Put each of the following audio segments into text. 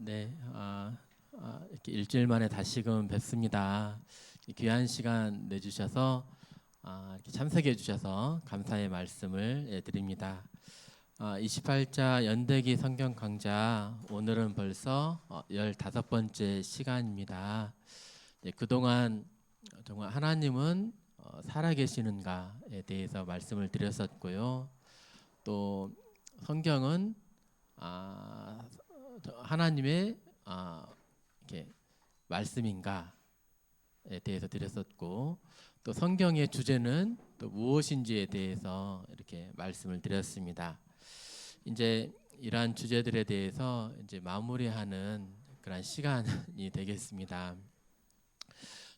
네, 이렇게 일주일 만에 다시금 뵙습니다. 귀한 시간 내주셔서 이렇게 참석해 주셔서 감사의 말씀을 드립니다. 28자 연대기 성경 강좌 오늘은 벌써 15번째 시간입니다. 그동안 정말 하나님은 살아계시는가에 대해서 말씀을 드렸었고요. 또 성경은 하나님의 이렇게 말씀인가에 대해서 드렸었고, 또 성경의 주제는 또 무엇인지에 대해서 이렇게 말씀을 드렸습니다. 이제 이러한 주제들에 대해서 이제 마무리하는 그런 시간이 되겠습니다.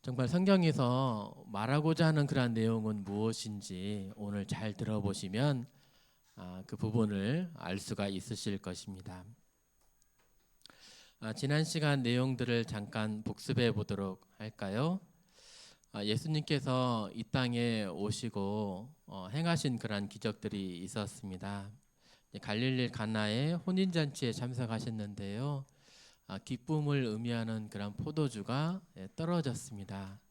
정말 성경에서 말하고자 하는 그런 내용은 무엇인지 오늘 잘 들어보시면 그 부분을 알 수가 있으실 것입니다. 지난 시간 내용들을 잠깐 복습해 보도록 할까요? 예수님께서 이 땅에 오시고 행하신 그러한 기적들이 있었습니다. 갈릴리 가나의 혼인잔치에 참석하셨는데요. 기쁨을 의미하는 그런 포도주가 떨어졌습니다.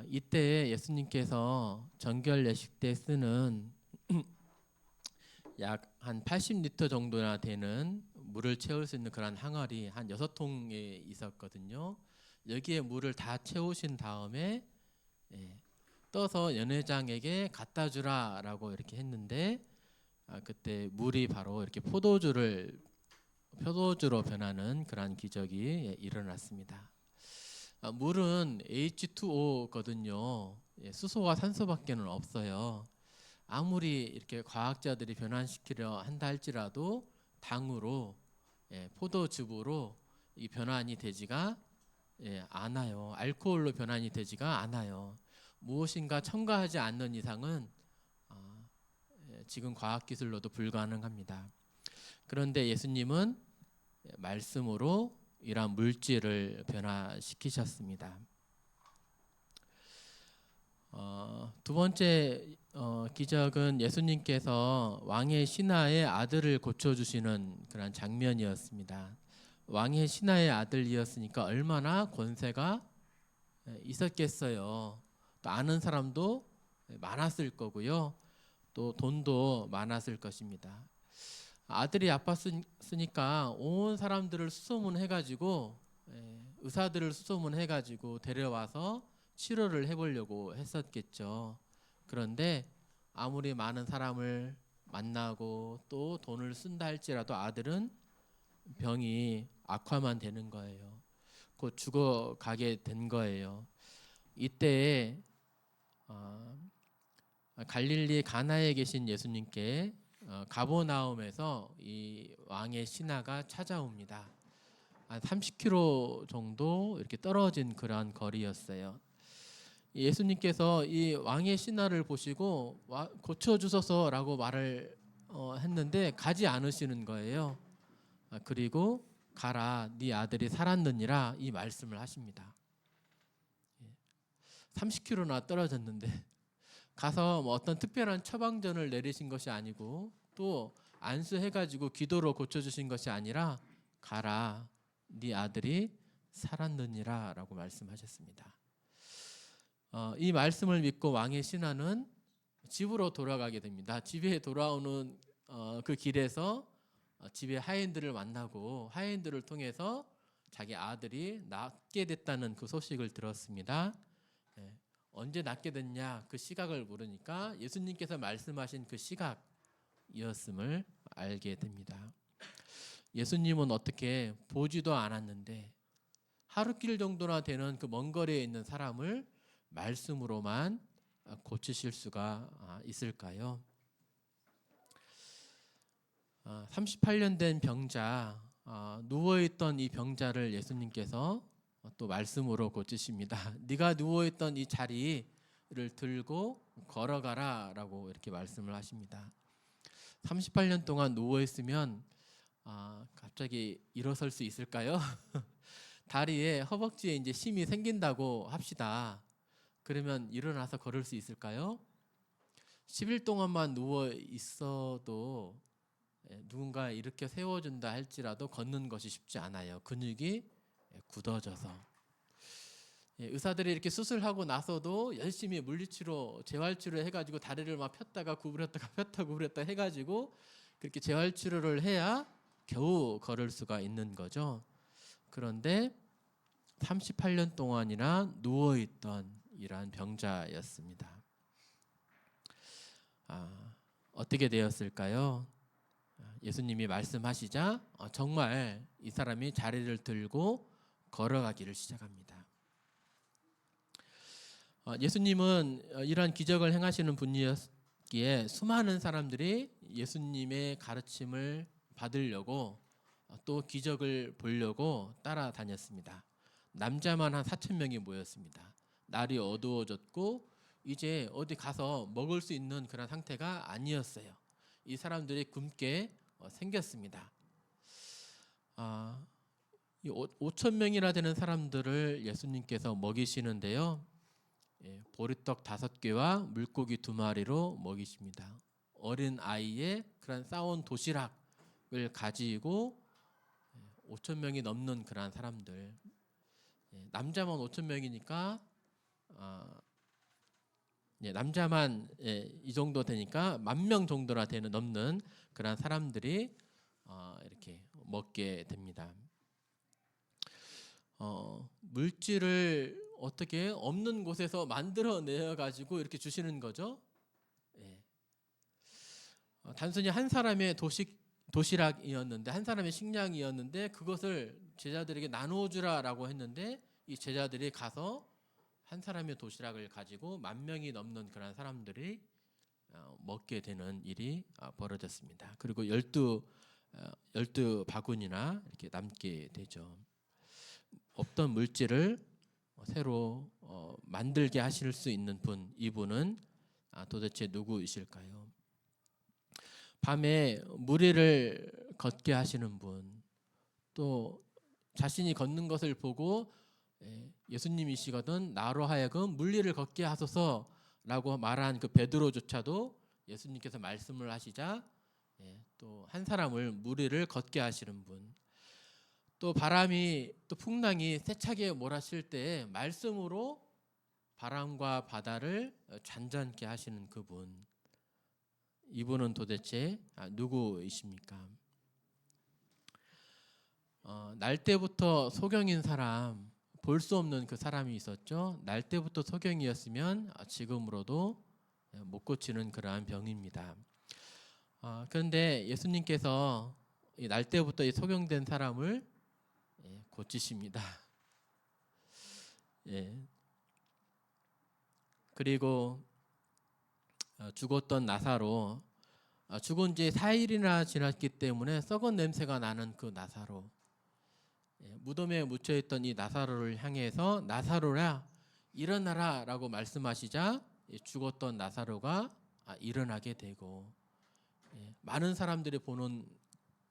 이때 예수님께서 정결 예식 때 쓰는 약 한 80리터 정도나 되는 물을 채울 수 있는 그런 항아리 한 6통에 있었거든요. 여기에 물을 다 채우신 다음에 떠서 연회장에게 갖다 주라라고 이렇게 했는데 그때 물이 바로 이렇게 포도주로 변하는 그런 기적이 일어났습니다. 물은 H2O거든요. 수소와 산소밖에는 없어요. 아무리 이렇게 과학자들이 변환시키려 한다 할지라도 당으로 포도즙으로 이 변환이 되지가 않아요. 알코올로 변환이 되지가 않아요. 무엇인가 첨가하지 않는 이상은 지금 과학기술로도 불가능합니다. 그런데 예수님은 말씀으로 이러한 물질을 변화시키셨습니다. 두 번째 기적은 예수님께서 왕의 신하의 아들을 고쳐주시는 그런 장면이었습니다. 왕의 신하의 아들이었으니까 얼마나 권세가 있었겠어요. 또 아는 사람도 많았을 거고요. 또 돈도 많았을 것입니다. 아들이 아팠으니까 온 사람들을 수소문해가지고 의사들을 수소문해가지고 데려와서 치료를 해보려고 했었겠죠. 그런데 아무리 많은 사람을 만나고 또 돈을 쓴다 할지라도 아들은 병이 악화만 되는 거예요. 곧 죽어가게 된 거예요. 이때 갈릴리 가나에 계신 예수님께 가버나움에서 이 왕의 신하가 찾아옵니다. 한 30km 정도 이렇게 떨어진 그러한 거리였어요. 예수님께서 이 왕의 신하를 보시고 고쳐주소서라고 말을 했는데 가지 않으시는 거예요. 그리고 가라, 네 아들이 살았느니라 이 말씀을 하십니다. 30km나 떨어졌는데 가서 뭐 어떤 특별한 처방전을 내리신 것이 아니고 또 안수해가지고 기도로 고쳐주신 것이 아니라 가라, 네 아들이 살았느니라 라고 말씀하셨습니다. 이 말씀을 믿고 왕의 신하는 집으로 돌아가게 됩니다. 집에 돌아오는 그 길에서 집에 하인들을 만나고 하인들을 통해서 자기 아들이 낫게 됐다는 그 소식을 들었습니다. 언제 낫게 됐냐 그 시각을 물으니까 예수님께서 말씀하신 그 시각이었음을 알게 됩니다. 예수님은 어떻게 보지도 않았는데 하루길 정도나 되는 그 먼 거리에 있는 사람을 말씀으로만 고치실 수가 있을까요? 38년 된 병자, 누워있던 이 병자를 예수님께서 또 말씀으로 고치십니다. 네가 누워있던 이 자리를 들고 걸어가라 라고 이렇게 말씀을 하십니다. 38년 동안 누워있으면 갑자기 일어설 수 있을까요? 다리에 허벅지에 이제 심이 생긴다고 합시다. 그러면 일어나서 걸을 수 있을까요? 10일 동안만 누워 있어도 누군가 이렇게 세워준다 할지라도 걷는 것이 쉽지 않아요. 근육이 굳어져서. 의사들이 이렇게 수술하고 나서도 열심히 물리치료, 재활치료 해가지고 다리를 막 폈다가 구부렸다가 폈다가 구부렸다 해가지고 그렇게 재활치료를 해야 겨우 걸을 수가 있는 거죠. 그런데 38년 동안이나 누워있던 이러한 병자였습니다. 어떻게 되었을까요? 예수님이 말씀하시자 정말 이 사람이 자리를 들고 걸어가기를 시작합니다. 예수님은 이러한 기적을 행하시는 분이었기에 수많은 사람들이 예수님의 가르침을 받으려고 또 기적을 보려고 따라다녔습니다. 남자만 한 4천 명이 모였습니다. 날이 어두워졌고 이제 어디 가서 먹을 수 있는 그런 상태가 아니었어요. 이 사람들이 굶게 생겼습니다. 5천 명이나 되는 사람들을 예수님께서 먹이시는데요. 보리떡 5개와 물고기 2마리로 먹이십니다. 어린 아이의 그런 싸온 도시락을 가지고 5천 명이 넘는 그런 사람들, 남자만 5천 명이니까 남자만 이 정도 되니까 10,000명 정도나 되는 넘는 그런 사람들이 이렇게 먹게 됩니다. 물질을 어떻게 없는 곳에서 만들어내어 가지고 이렇게 주시는 거죠. 단순히 한 사람의 도시락이었는데, 한 사람의 식량이었는데 그것을 제자들에게 나누어 주라라고 했는데 이 제자들이 가서 한 사람의 도시락을 가지고 10,000명이 넘는 그런 사람들이 먹게 되는 일이 벌어졌습니다. 그리고 12 바구니나 이렇게 남게 되죠. 없던 물질을 새로 만들게 하실 수 있는 분, 이분은 도대체 누구이실까요? 밤에 무리를 걷게 하시는 분, 또 자신이 걷는 것을 보고 예수님이시거든 나로 하여금 물리를 걷게 하소서라고 말한 그 베드로조차도 예수님께서 말씀을 하시자 또 한 사람을 무리를 걷게 하시는 분, 또 바람이 또 풍랑이 세차게 몰아칠 때 말씀으로 바람과 바다를 잔잔케 하시는 그분, 이분은 도대체 누구이십니까? 날 때부터 소경인 사람, 볼 수 없는 그 사람이 있었죠. 날 때부터 소경이었으면 지금으로도 못 고치는 그러한 병입니다. 그런데 예수님께서 날 때부터 이 소경된 사람을 고치십니다. 그리고 죽었던 나사로, 죽은 지 4일이나 지났기 때문에 썩은 냄새가 나는 그 나사로, 무덤에 묻혀있던 이 나사로를 향해서 나사로라 일어나라 라고 말씀하시자 죽었던 나사로가 일어나게 되고, 많은 사람들이 보는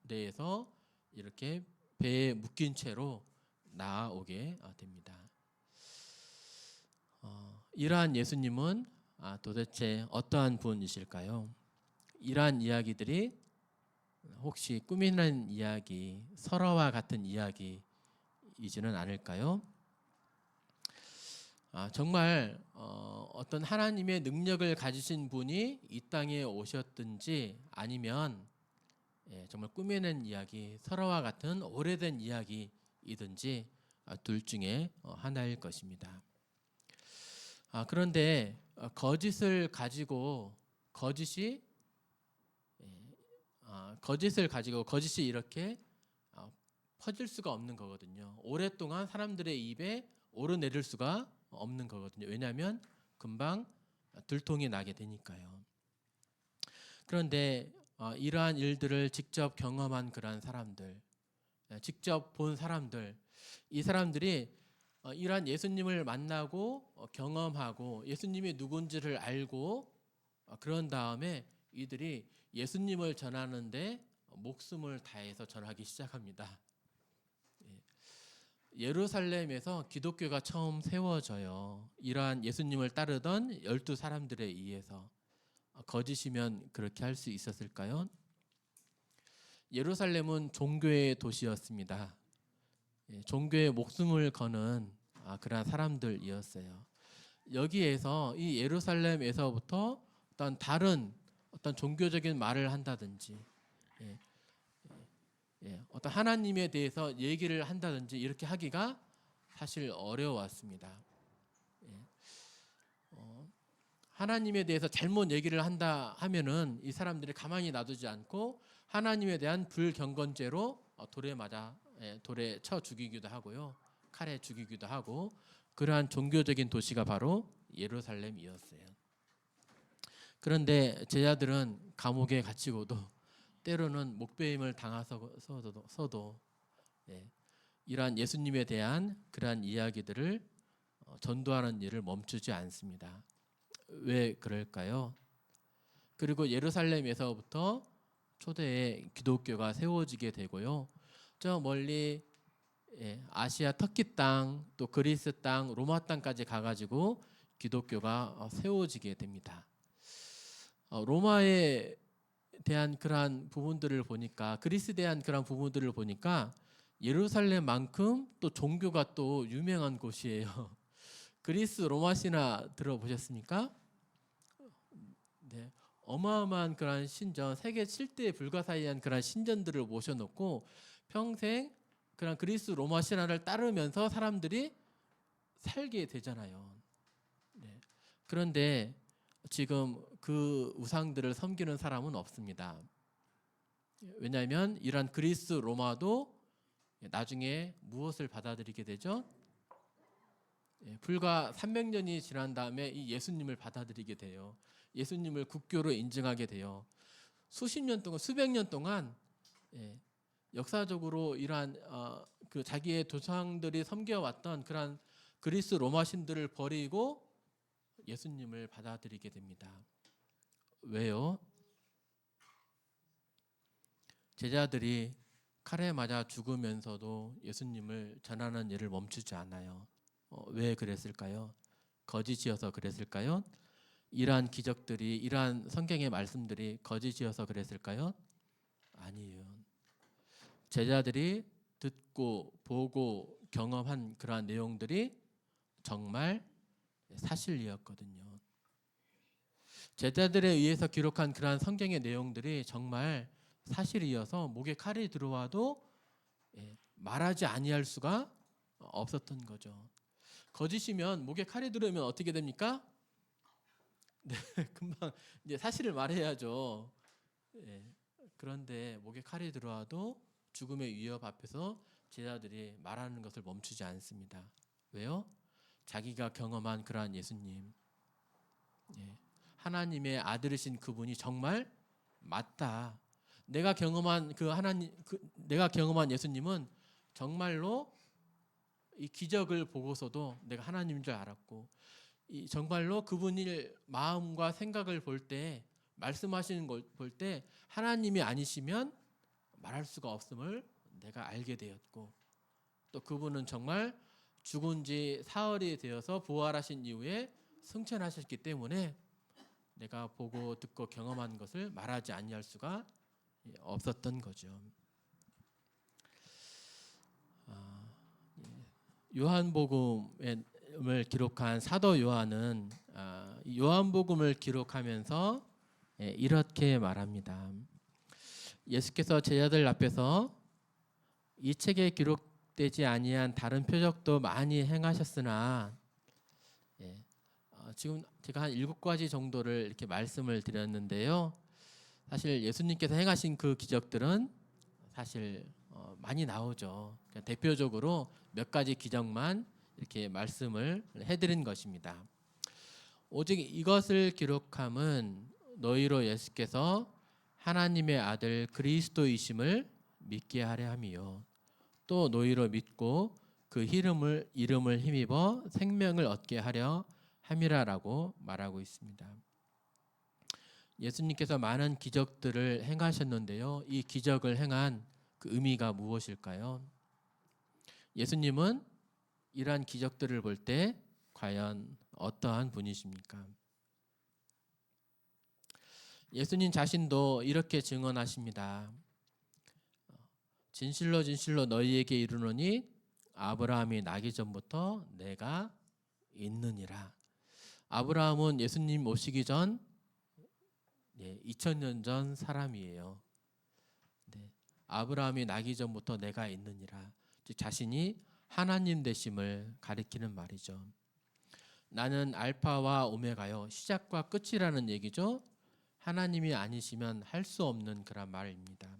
데에서 이렇게 배에 묶인 채로 나아오게 됩니다. 이러한 예수님은 도대체 어떠한 분이실까요? 이러한 이야기들이 혹시 꾸미는 이야기, 설화와 같은 이야기이지는 않을까요? 정말 어떤 하나님의 능력을 가지신 분이 이 땅에 오셨든지 아니면 정말 꾸미는 이야기, 설화와 같은 오래된 이야기이든지 둘 중에 하나일 것입니다. 그런데 거짓을 가지고 거짓이 이렇게 퍼질 수가 없는 거거든요. 오랫동안 사람들의 입에 오르내릴 수가 없는 거거든요. 왜냐하면 금방 들통이 나게 되니까요. 그런데 이러한 일들을 직접 경험한 그러한 사람들, 직접 본 사람들, 이 사람들이 이러한 예수님을 만나고 경험하고 예수님이 누군지를 알고 그런 다음에 이들이 예수님을 전하는데 목숨을 다해서 전하기 시작합니다. 예루살렘에서 기독교가 처음 세워져요. 이러한 예수님을 따르던 12 사람들에 의해서. 거짓이면 그렇게 할 수 있었을까요? 예루살렘은 종교의 도시였습니다. 종교의 목숨을 거는 그러한 사람들이었어요. 여기에서 이 예루살렘에서부터 어떤 다른 어떤 종교적인 말을 한다든지 어떤 하나님에 대해서 얘기를 한다든지 이렇게 하기가 사실 어려웠습니다. 하나님에 대해서 잘못 얘기를 한다 하면은 이 사람들이 가만히 놔두지 않고 하나님에 대한 불경건죄로 돌에 쳐 죽이기도 하고요, 칼에 죽이기도 하고, 그러한 종교적인 도시가 바로 예루살렘이었어요. 그런데 제자들은 감옥에 갇히고도 때로는 목베임을 당하서도 이러한 예수님에 대한 그러한 이야기들을 전도하는 일을 멈추지 않습니다. 왜 그럴까요? 그리고 예루살렘에서부터 초대의 기독교가 세워지게 되고요, 저 멀리 아시아 터키 땅, 또 그리스 땅, 로마 땅까지 가가지고 기독교가 세워지게 됩니다. 로마에 대한 그러한 부분들을 보니까, 그리스에 대한 그러한 부분들을 보니까 예루살렘만큼 또 종교가 또 유명한 곳이에요. 그리스 로마 신화 들어보셨습니까? 네, 어마어마한 그러한 신전, 세계 7대 불가사의한 그러한 신전들을 모셔놓고 평생 그런 그리스 로마 신화를 따르면서 사람들이 살게 되잖아요. 네. 그런데 지금 그 우상들을 섬기는 사람은 없습니다. 왜냐하면 이러한 그리스 로마도 나중에 무엇을 받아들이게 되죠? 불과 300년이 지난 다음에 이 예수님을 받아들이게 돼요. 예수님을 국교로 인정하게 돼요. 수십 년 동안, 수백 년 동안 역사적으로 이러한 그 자기의 조상들이 섬겨왔던 그러한 그리스 로마 신들을 버리고 예수님을 받아들이게 됩니다. 왜요? 제자들이 칼에 맞아 죽으면서도 예수님을 전하는 일을 멈추지 않아요. 왜 그랬을까요? 거짓이어서 그랬을까요? 이러한 기적들이, 이러한 성경의 말씀들이 거짓이어서 그랬을까요? 아니에요. 제자들이 듣고 보고 경험한 그러한 내용들이 정말 사실이었거든요. 제자들에 의해서 기록한 그러한 성경의 내용들이 정말 사실이어서 목에 칼이 들어와도 말하지 아니할 수가 없었던 거죠. 거짓이면, 목에 칼이 들어오면 어떻게 됩니까? 네, 금방 이제 사실을 말해야죠. 그런데 목에 칼이 들어와도 죽음의 위협 앞에서 제자들이 말하는 것을 멈추지 않습니다. 왜요? 자기가 경험한 그러한 예수님, 하나님의 아들이신 그분이 정말 맞다. 내가 경험한 내가 경험한 예수님은 정말로 이 기적을 보고서도 내가 하나님인 줄 알았고, 정말로 그분의 마음과 생각을 볼 때, 말씀하시는 걸 볼 때 하나님이 아니시면 말할 수가 없음을 내가 알게 되었고, 또 그분은 정말 죽은 지 사흘이 되어서 부활하신 이후에 승천하셨기 때문에 내가 보고 듣고 경험한 것을 말하지 아니할 수가 없었던 거죠. 요한복음을 기록한 사도 요한은 요한복음을 기록하면서 이렇게 말합니다. 예수께서 제자들 앞에서 이 책에 기록되지 아니한 다른 표적도 많이 행하셨으나, 지금 제가 한 7가지 정도를 이렇게 말씀을 드렸는데요. 사실 예수님께서 행하신 그 기적들은 사실 많이 나오죠. 대표적으로 몇 가지 기적만 이렇게 말씀을 해드린 것입니다. 오직 이것을 기록함은 너희로 예수께서 하나님의 아들 그리스도이심을 믿게 하려 함이요, 또 너희로 믿고 그 이름을 힘입어 생명을 얻게 하려 함이라라고 말하고 있습니다. 예수님께서 많은 기적들을 행하셨는데요, 이 기적을 행한 그 의미가 무엇일까요? 예수님은 이러한 기적들을 볼 때 과연 어떠한 분이십니까? 예수님 자신도 이렇게 증언하십니다. 진실로 진실로 너희에게 이르노니 아브라함이 나기 전부터 내가 있느니라. 아브라함은 예수님 오시기 전 2000년 전 사람이에요. 네. 아브라함이 나기 전부터 내가 있느니라. 즉 자신이 하나님 되심을 가리키는 말이죠. 나는 알파와 오메가요. 시작과 끝이라는 얘기죠. 하나님이 아니시면 할 수 없는 그런 말입니다.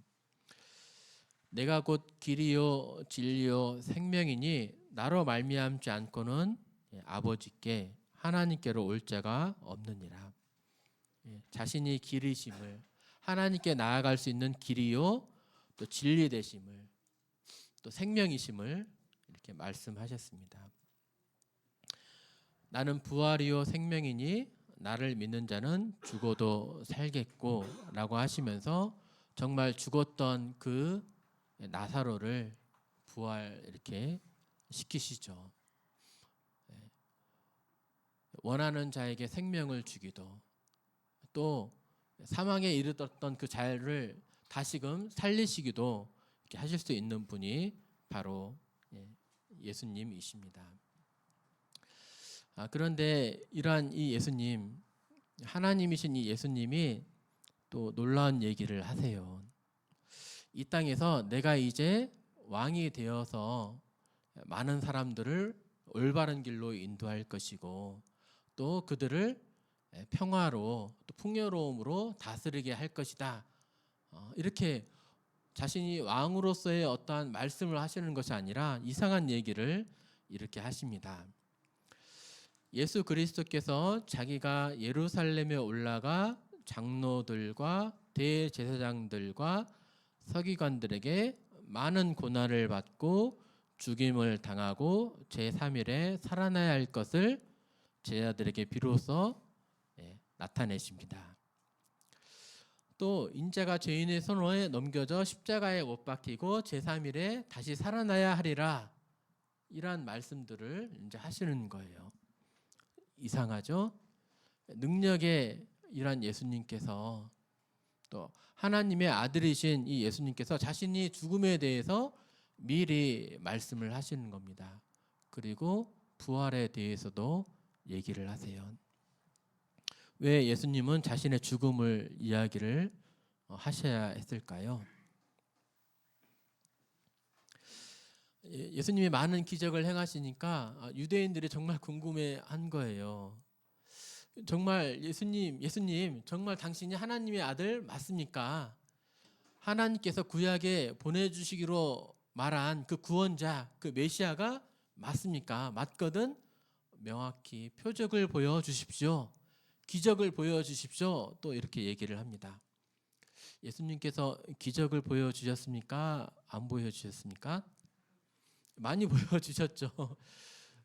내가 곧 길이요 진리요 생명이니 나로 말미암지 않고는 아버지께 하나님께로 올 자가 없느니라. 자신이 길이심을, 하나님께 나아갈 수 있는 길이요 또 진리 되심을, 또 생명이심을 이렇게 말씀하셨습니다. 나는 부활이요 생명이니 나를 믿는 자는 죽어도 살겠고 라고 하시면서 정말 죽었던 그 나사로를 부활 이렇게 시키시죠. 원하는 자에게 생명을 주기도, 또 사망에 이르렀던 그 자를 다시금 살리시기도 이렇게 하실 수 있는 분이 바로 예수님이십니다. 그런데 이러한 이 예수님, 하나님이신 이 예수님이 또 놀라운 얘기를 하세요. 이 땅에서 내가 이제 왕이 되어서 많은 사람들을 올바른 길로 인도할 것이고 또 그들을 평화로 또 풍요로움으로 다스리게 할 것이다. 이렇게 자신이 왕으로서의 어떠한 말씀을 하시는 것이 아니라 이상한 얘기를 이렇게 하십니다. 예수 그리스도께서 자기가 예루살렘에 올라가 장로들과 대제사장들과 서기관들에게 많은 고난을 받고 죽임을 당하고 제3일에 살아나야 할 것을 제자들에게 비로소 나타내십니다. 또 인자가 죄인의 손에 넘겨져 십자가에 못 박히고 제3일에 다시 살아나야 하리라, 이러한 말씀들을 이제 하시는 거예요. 이상하죠? 능력의 이러한 예수님께서, 또 하나님의 아들이신 이 예수님께서 자신이 죽음에 대해서 미리 말씀을 하시는 겁니다. 그리고 부활에 대해서도 얘기를 하세요. 왜 예수님은 자신의 죽음을 이야기를 하셔야 했을까요? 예수님이 많은 기적을 행하시니까 유대인들이 정말 궁금해한 거예요. 정말 예수님 정말 당신이 하나님의 아들 맞습니까? 하나님께서 구약에 보내주시기로 말한 그 구원자, 그 메시아가 맞습니까? 맞거든 명확히 표적을 보여주십시오. 기적을 보여주십시오. 또 이렇게 얘기를 합니다. 예수님께서 기적을 보여주셨습니까? 안 보여주셨습니까? 많이 보여주셨죠.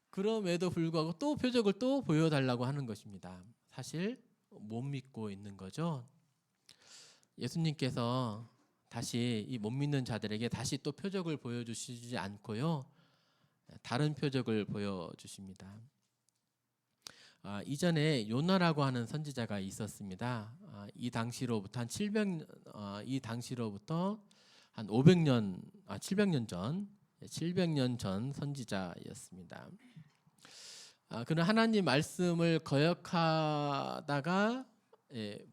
그럼에도 불구하고 또 표적을 또 보여달라고 하는 것입니다. 사실 못 믿고 있는 거죠. 예수님께서 다시 이 못 믿는 자들에게 다시 또 표적을 보여주시지 않고요, 다른 표적을 보여주십니다. 이전에 요나라고 하는 선지자가 있었습니다. 이 당시로부터 한 500년, 700년 전 선지자였습니다. 그는 하나님 말씀을 거역하다가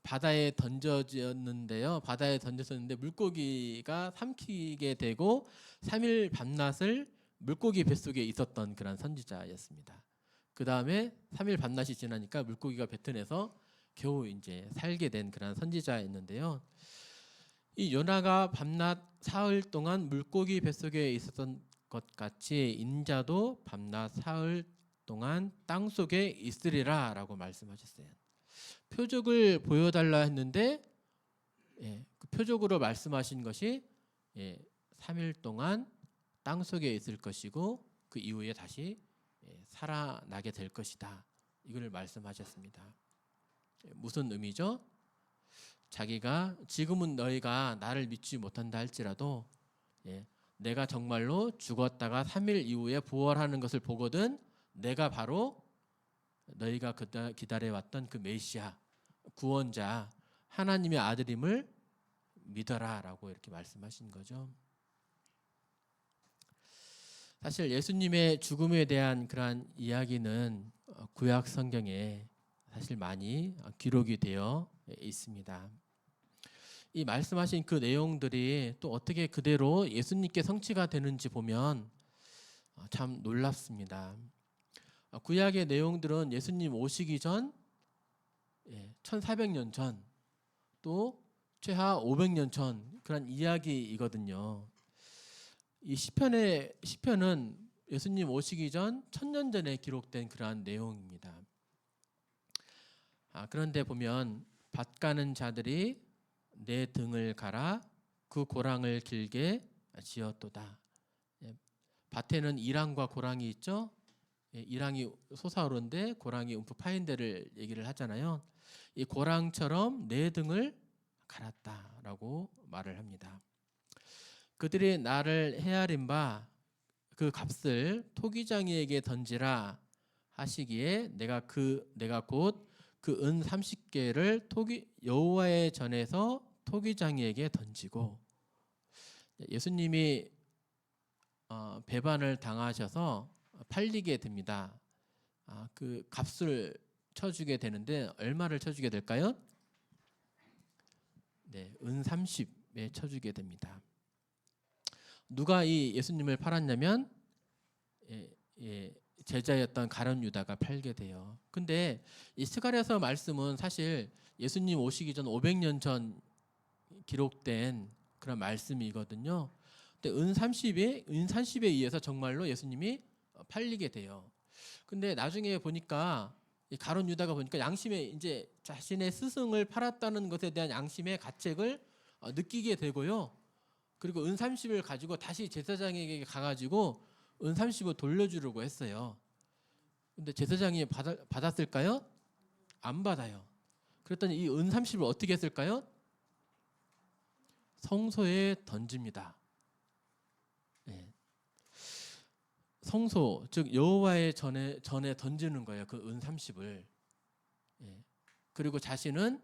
바다에 던져졌는데요. 바다에 던졌었는데 물고기가 삼키게 되고 3일 밤낮을 물고기 뱃속에 있었던 그런 선지자였습니다. 그 다음에 3일 밤낮이 지나니까 물고기가 뱉어내서 겨우 이제 살게 된 그런 선지자였는데요. 이 요나가 밤낮 사흘 동안 물고기 뱃속에 있었던 것 같이 인자도 밤낮 사흘 동안 땅 속에 있으리라 라고 말씀하셨어요. 표적을 보여달라 했는데 그 표적으로 말씀하신 것이 3일 동안 땅 속에 있을 것이고 그 이후에 다시 살아나게 될 것이다, 이걸 말씀하셨습니다. 무슨 의미죠? 자기가 지금은 너희가 나를 믿지 못한다 할지라도 내가 정말로 죽었다가 3일 이후에 부활하는 것을 보거든 내가 바로 너희가 기다려왔던 그 메시아, 구원자, 하나님의 아들임을 믿어라 라고 이렇게 말씀하신 거죠. 사실 예수님의 죽음에 대한 그러한 이야기는 구약 성경에 사실 많이 기록이 되어 있습니다. 이 말씀하신 그 내용들이 또 어떻게 그대로 예수님께 성취가 되는지 보면 참 놀랍습니다. 구약의 내용들은 예수님 오시기 전 1400년 전, 또 최하 500년 전 그런 이야기이거든요. 이 시편은 예수님 오시기 전 1000년 전에 기록된 그러한 내용입니다. 그런데 보면 밭 가는 자들이 내 등을 갈아 그 고랑을 길게 지었도다. 밭에는 이랑과 고랑이 있죠. 이랑이 솟아오르는데 고랑이 움푹 파인 데를 얘기를 하잖아요. 이 고랑처럼 내 등을 갈았다라고 말을 합니다. 그들이 나를 헤아린 바 그 값을 토기장이에게 던지라 하시기에 내가 곧 그 은 30개를 여호와의 전에서 토기장이에게 던지고, 예수님이 배반을 당하셔서 팔리게 됩니다. 그 값을 쳐주게 되는데 얼마를 쳐주게 될까요? 네, 은 30에 쳐주게 됩니다. 누가 이 예수님을 팔았냐면 제자였던 가룟 유다가 팔게 돼요. 근데 이 스가랴서 말씀은 사실 예수님 오시기 전 500년 전 기록된 그런 말씀이거든요. 근데 은 30에 의해서 정말로 예수님이 팔리게 돼요. 근데 나중에 보니까 이 가룟 유다가 보니까 양심에 이제 자신의 스승을 팔았다는 것에 대한 양심의 가책을 느끼게 되고요. 그리고 은 30을 가지고 다시 제사장에게 가가지고 은 30을 돌려주려고 했어요. 근데 제사장이 받았을까요? 안 받아요. 그랬더니 이 은 30을 어떻게 했을까요? 성소에 던집니다. 네. 성소, 즉 여호와의 전에 던지는 거예요. 그 은 30을. 네. 그리고 자신은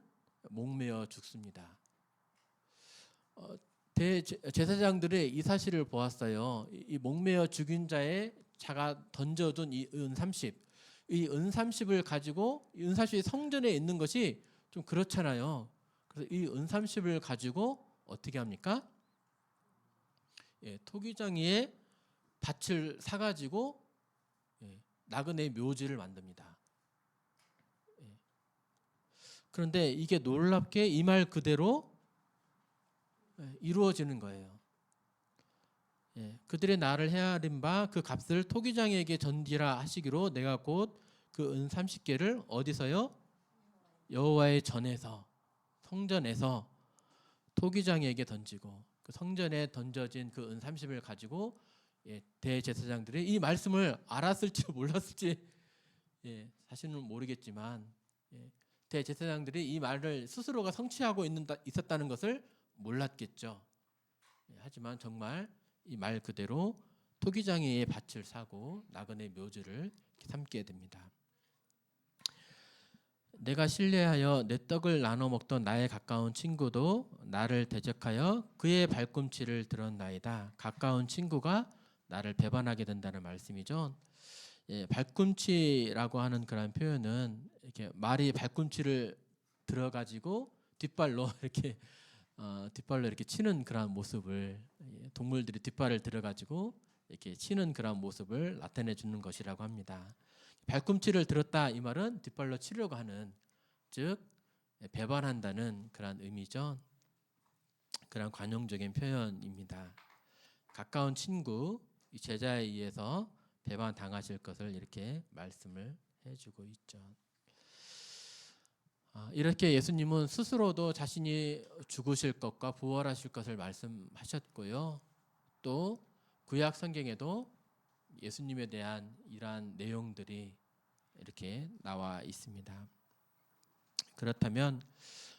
목매어 죽습니다. 제사장들이 이 사실을 보았어요. 이 목매어 죽인 자의 자가 던져둔 이 은 30, 이 은 30을 가지고 이 은 30이 성전에 있는 것이 좀 그렇잖아요. 그래서 이 은 30을 가지고 어떻게 합니까? 토기장이의 밭을 사가지고 나그네 묘지를 만듭니다. 그런데 이게 놀랍게 이 말 그대로 이루어지는 거예요. 그들의 나를 헤아린 바 그 값을 토기장에게 전디라 하시기로 내가 곧 그 은 30개를 어디서요? 여호와의 전에서, 성전에서 토기장에게 던지고, 그 성전에 던져진 그 은 30을 가지고 대제사장들이 이 말씀을 알았을지 몰랐을지 사실은 모르겠지만 대제사장들이 이 말을 스스로가 성취하고 있었다는 것을 몰랐겠죠. 하지만 정말 이 말 그대로 토기장이의 밭을 사고 나그네 묘지를 삼게 됩니다. 내가 신뢰하여 내 떡을 나눠 먹던 나의 가까운 친구도 나를 대적하여 그의 발꿈치를 들었나이다. 가까운 친구가 나를 배반하게 된다는 말씀이죠. 발꿈치라고 하는 그런 표현은 이렇게 말이 발꿈치를 들어가지고 뒷발로 이렇게 치는 그런 모습을, 동물들이 뒷발을 들어가지고 이렇게 치는 그런 모습을 나타내 주는 것이라고 합니다. 발꿈치를 들었다 이 말은 뒷발로 치려고 하는, 즉 배반한다는 그런 의미죠. 그런 관용적인 표현입니다. 가까운 친구, 이 제자에 의해서 배반 당하실 것을 이렇게 말씀을 해주고 있죠. 이렇게 예수님은 스스로도 자신이 죽으실 것과 부활하실 것을 말씀하셨고요. 또 구약 성경에도 예수님에 대한 이러한 내용들이 이렇게 나와 있습니다. 그렇다면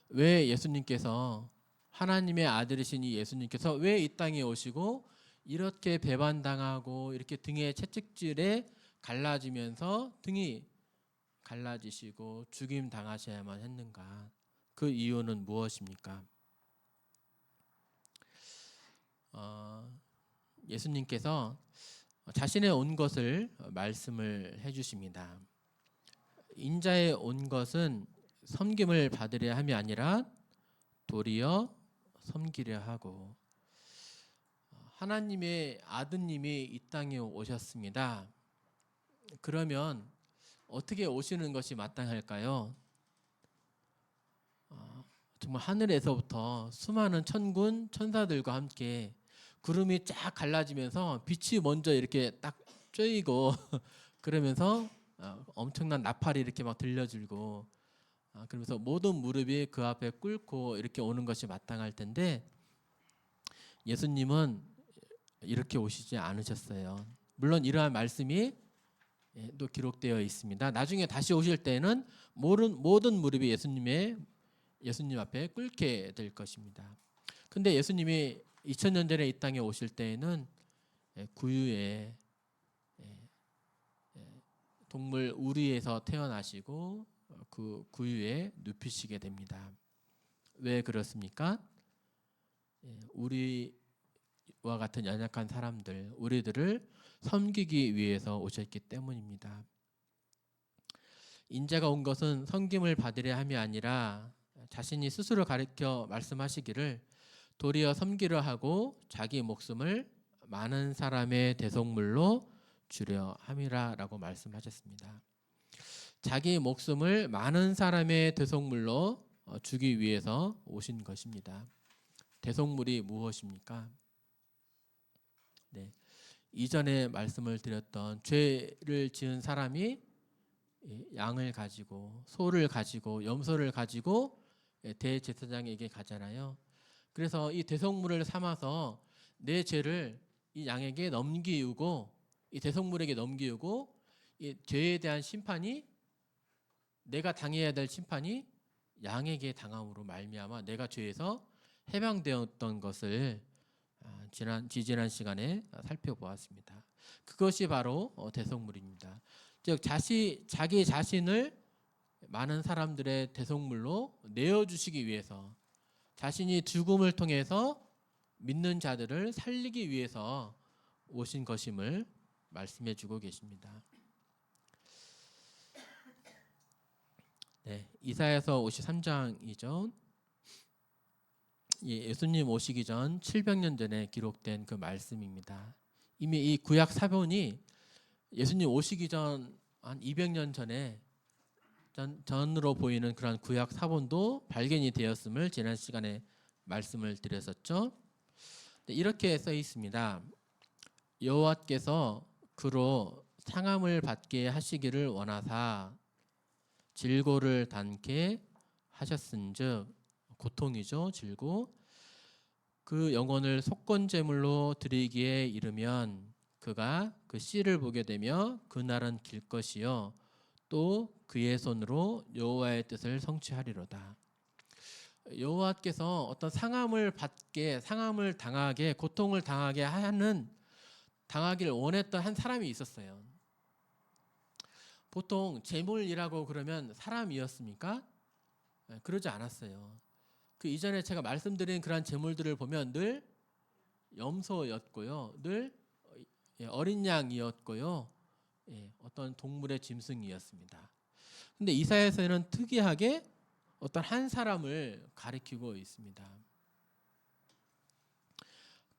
왜 예수님께서, 하나님의 아들이신 이 예수님께서 왜 이 땅에 오시고 이렇게 배반당하고 이렇게 등의 채찍질에 갈라지면서 등이 갈라지시고 죽임 당하셔야만 했는가? 그 이유는 무엇입니까? 예수님께서 자신의 온 것을 말씀을 해주십니다. 인자의 온 것은 섬김을 받으려 함이 아니라 도리어 섬기려 하고, 하나님의 아드님이 이 땅에 오셨습니다. 그러면 어떻게 오시는 것이 마땅할까요? 정말 하늘에서부터 수많은 천군 천사들과 함께 구름이 쫙 갈라지면서 빛이 먼저 이렇게 딱 쬐이고 그러면서 엄청난 나팔이 이렇게 막 들려줄고, 그러면서 모든 무릎이 그 앞에 꿇고 이렇게 오는 것이 마땅할 텐데, 예수님은 이렇게 오시지 않으셨어요. 물론 이러한 말씀이 또 기록되어 있습니다. 나중에 다시 오실 때는 모든 무릎이 예수님 앞에 꿇게 될 것입니다. 근데 예수님이 2000년 전에 이 땅에 오실 때에는 구유에 동물 우리에서 태어나시고 그 구유에 눕히시게 됩니다. 왜 그렇습니까? 우리와 같은 연약한 사람들, 우리들을 섬기기 위해서 오셨기 때문입니다. 인자가 온 것은 섬김을 받으려 함이 아니라 자신이 스스로 가르쳐 말씀하시기를 도리어 섬기려 하고 자기 목숨을 많은 사람의 대속물로 주려 함이라라고 말씀하셨습니다. 자기 목숨을 많은 사람의 대속물로 주기 위해서 오신 것입니다. 대속물이 무엇입니까? 네. 이전에 말씀을 드렸던 죄를 지은 사람이 양을 가지고 소를 가지고 염소를 가지고 대제사장에게 가잖아요. 그래서 이 대속물을 삼아서 내 죄를 이 양에게 넘기우고, 이 대속물에게 넘기우고, 이 죄에 대한 심판이, 내가 당해야 될 심판이 양에게 당함으로 말미암아 내가 죄에서 해방되었던 것을 지난 시간에 살펴보았습니다. 그것이 바로 대속물입니다. 즉 자기 자신을 많은 사람들의 대속물로 내어주시기 위해서, 자신이 죽음을 통해서 믿는 자들을 살리기 위해서 오신 것임을 말씀해 주고 계십니다. 네, 이사야서 53장이죠. 예수님 오시기 전 700년 전에 기록된 그 말씀입니다. 이미 이 구약 사본이 예수님 오시기 전 한 200년 전으로 보이는 그런 구약 사본도 발견이 되었음을 지난 시간에 말씀을 드렸었죠. 이렇게 써 있습니다. 여호와께서 그로 상함을 받게 하시기를 원하사 질고를 단게 하셨은즉, 고통이죠, 질고. 그 영혼을 속건제물로 드리기에 이르면 그가 그 씨를 보게 되며 그날은 길 것이요 또 그의 손으로 여호와의 뜻을 성취하리로다. 여호와께서 어떤 상함을 당하게, 고통을 당하길 원했던 한 사람이 있었어요. 보통 제물이라고 그러면 사람이었습니까? 그러지 않았어요. 그 이전에 제가 말씀드린 그런 제물들을 보면 늘 염소였고요, 늘 어린 양이었고요, 어떤 동물의 짐승이었습니다. 근데 이사야서에는 특이하게 어떤 한 사람을 가리키고 있습니다.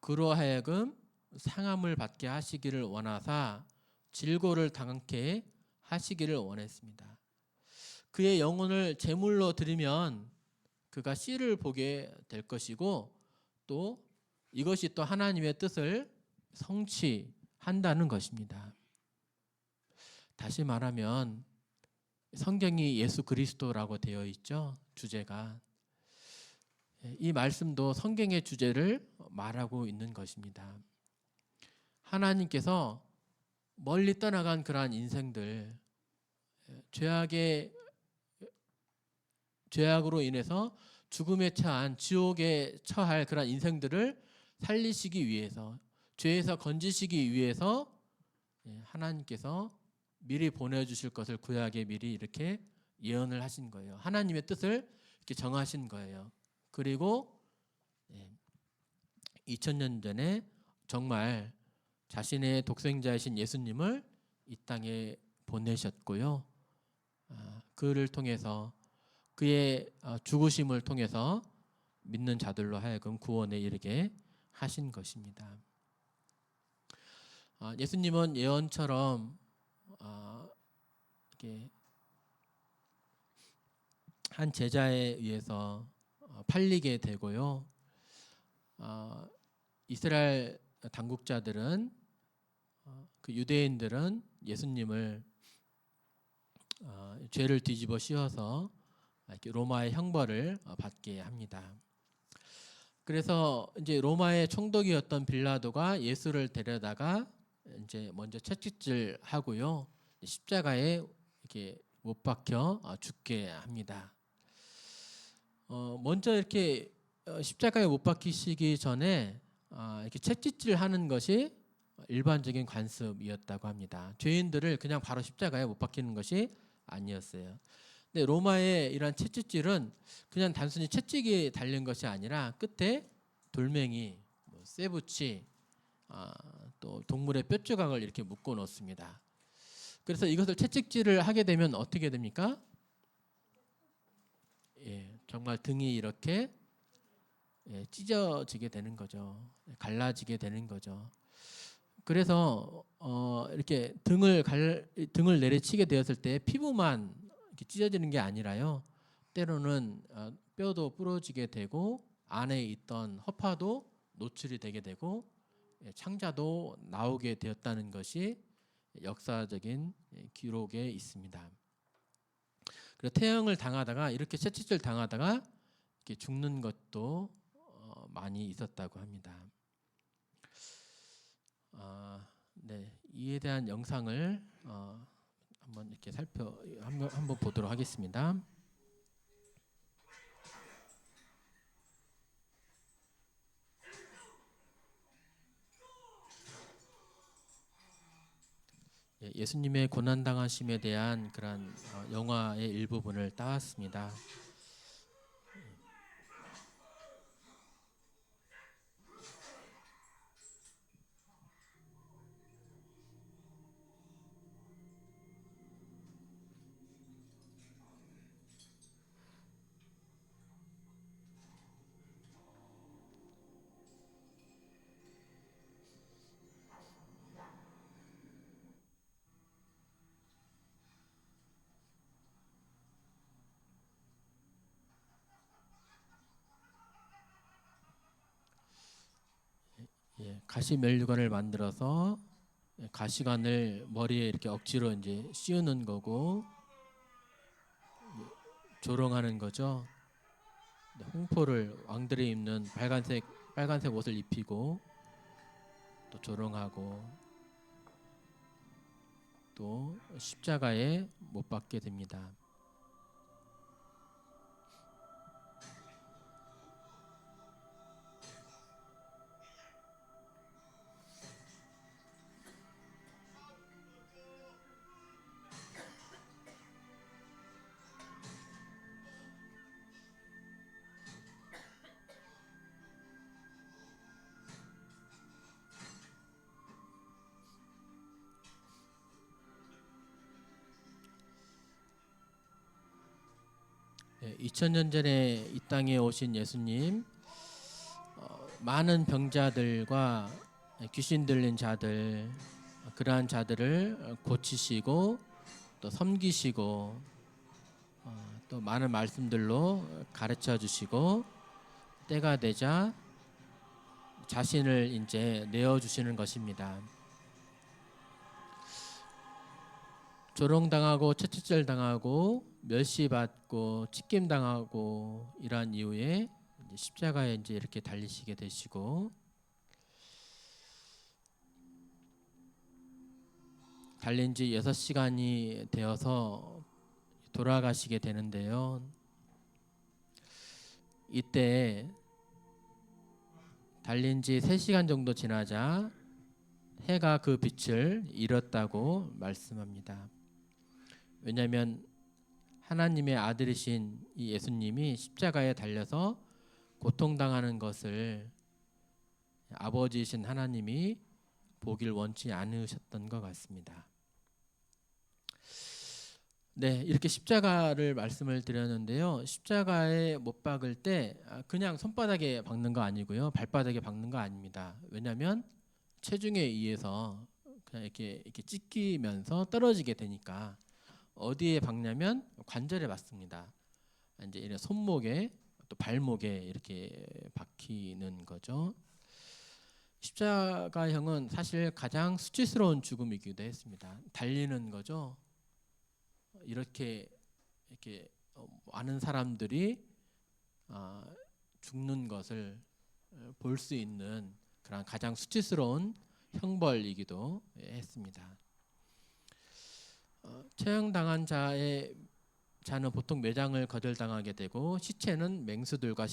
그로 하여금 상함을 받게 하시기를 원하사 질고를 당하게 하시기를 원했습니다. 그의 영혼을 제물로 드리면 그가 씨를 보게 될 것이고, 또 이것이 또 하나님의 뜻을 성취한다는 것입니다. 다시 말하면 성경이 예수 그리스도라고 되어 있죠, 주제가. 이 말씀도 성경의 주제를 말하고 있는 것입니다. 하나님께서 멀리 떠나간 그러한 인생들, 죄악으로 인해서 죽음에 처한, 지옥에 처할 그런 인생들을 살리시기 위해서, 죄에서 건지시기 위해서 하나님께서 미리 보내주실 것을 구약에 미리 이렇게 예언을 하신 거예요. 하나님의 뜻을 이렇게 정하신 거예요. 그리고 2000년 전에 정말 자신의 독생자이신 예수님을 이 땅에 보내셨고요. 그를 통해서 그의 죽으심을 통해서 믿는 자들로 하여금 구원에 이르게 하신 것입니다. 예수님은 예언처럼 이렇게 한 제자에 의해서 팔리게 되고요. 이스라엘 당국자들은 그 유대인들은 예수님을 죄를 뒤집어 씌워서 이렇게 로마의 형벌을 받게 합니다. 그래서 이제 로마의 총독이었던 빌라도가 예수를 데려다가 이제 먼저 채찍질하고요, 십자가에 이렇게 못 박혀 죽게 합니다. 먼저 이렇게 십자가에 못 박히시기 전에 이렇게 채찍질하는 것이 일반적인 관습이었다고 합니다. 죄인들을 그냥 바로 십자가에 못 박히는 것이 아니었어요. 근데 로마의 이러한 채찍질은 그냥 단순히 채찍이 달린 것이 아니라 끝에 돌멩이, 쇠붙이, 또 동물의 뼈조각을 이렇게 묶어 놓습니다. 그래서 이것을 채찍질을 하게 되면 어떻게 됩니까? 정말 등이 이렇게 찢어지게 되는 거죠. 갈라지게 되는 거죠. 그래서 이렇게 등을 내리치게 되었을 때 피부만 이렇게 찢어지는 게 아니라요, 때로는 뼈도 부러지게 되고 안에 있던 허파도 노출이 되게 되고 창자도 나오게 되었다는 것이 역사적인 기록에 있습니다. 그리고 태형을 당하다가 이렇게 채찍질 당하다가 이렇게 죽는 것도 많이 있었다고 합니다. 네, 이에 대한 영상을 한번 이렇게 한번 보도록 하겠습니다. 예수님의 고난 당하심에 대한 그런 영화의 일부분을 따왔습니다. 가시면류관을 만들어서 가시관을 머리에 이렇게 억지로 이제 씌우는 거고 조롱하는 거죠. 홍포를 왕들이 입는 빨간색 옷을 입히고 또 조롱하고 또 십자가에 못 박게 됩니다. 네, 2000년 전에 이 땅에 오신 예수님, 많은 병자들과 귀신 들린 자들, 그러한 자들을 고치시고 또 섬기시고 또 많은 말씀들로 가르쳐 주시고 때가 되자 자신을 이제 내어 주시는 것입니다. 조롱당하고 채찍질 당하고 멸시받고 찢김 당하고 이러한 이후에 이제 십자가에 이제 이렇게 달리시게 되시고 달린 지 6시간이 되어서 돌아가시게 되는데요. 이때 달린 지 3시간 정도 지나자 해가 그 빛을 잃었다고 말씀합니다. 왜냐하면 하나님의 아들이신 이 예수님이 십자가에 달려서 고통당하는 것을 아버지이신 하나님이 보길 원치 않으셨던 것 같습니다. 네, 이렇게 십자가를 말씀을 드렸는데요. 십자가에 못 박을 때 그냥 손바닥에 박는 거 아니고요. 발바닥에 박는 거 아닙니다. 왜냐하면 체중에 의해서 그냥 이렇게 찢기면서 떨어지게 되니까 어디에 박냐면 관절에 박습니다. 이제 이런 손목에 또 발목에 이렇게 박히는 거죠. 십자가형은 사실 가장 수치스러운 죽음이기도 했습니다. 달리는 거죠. 이렇게 많은 사람들이 죽는 것을 볼 수 있는 그런 가장 수치스러운 형벌이기도 했습니다. 처형당한 자는 보통 매장을 거절당하게 되고 시체는 맹수들과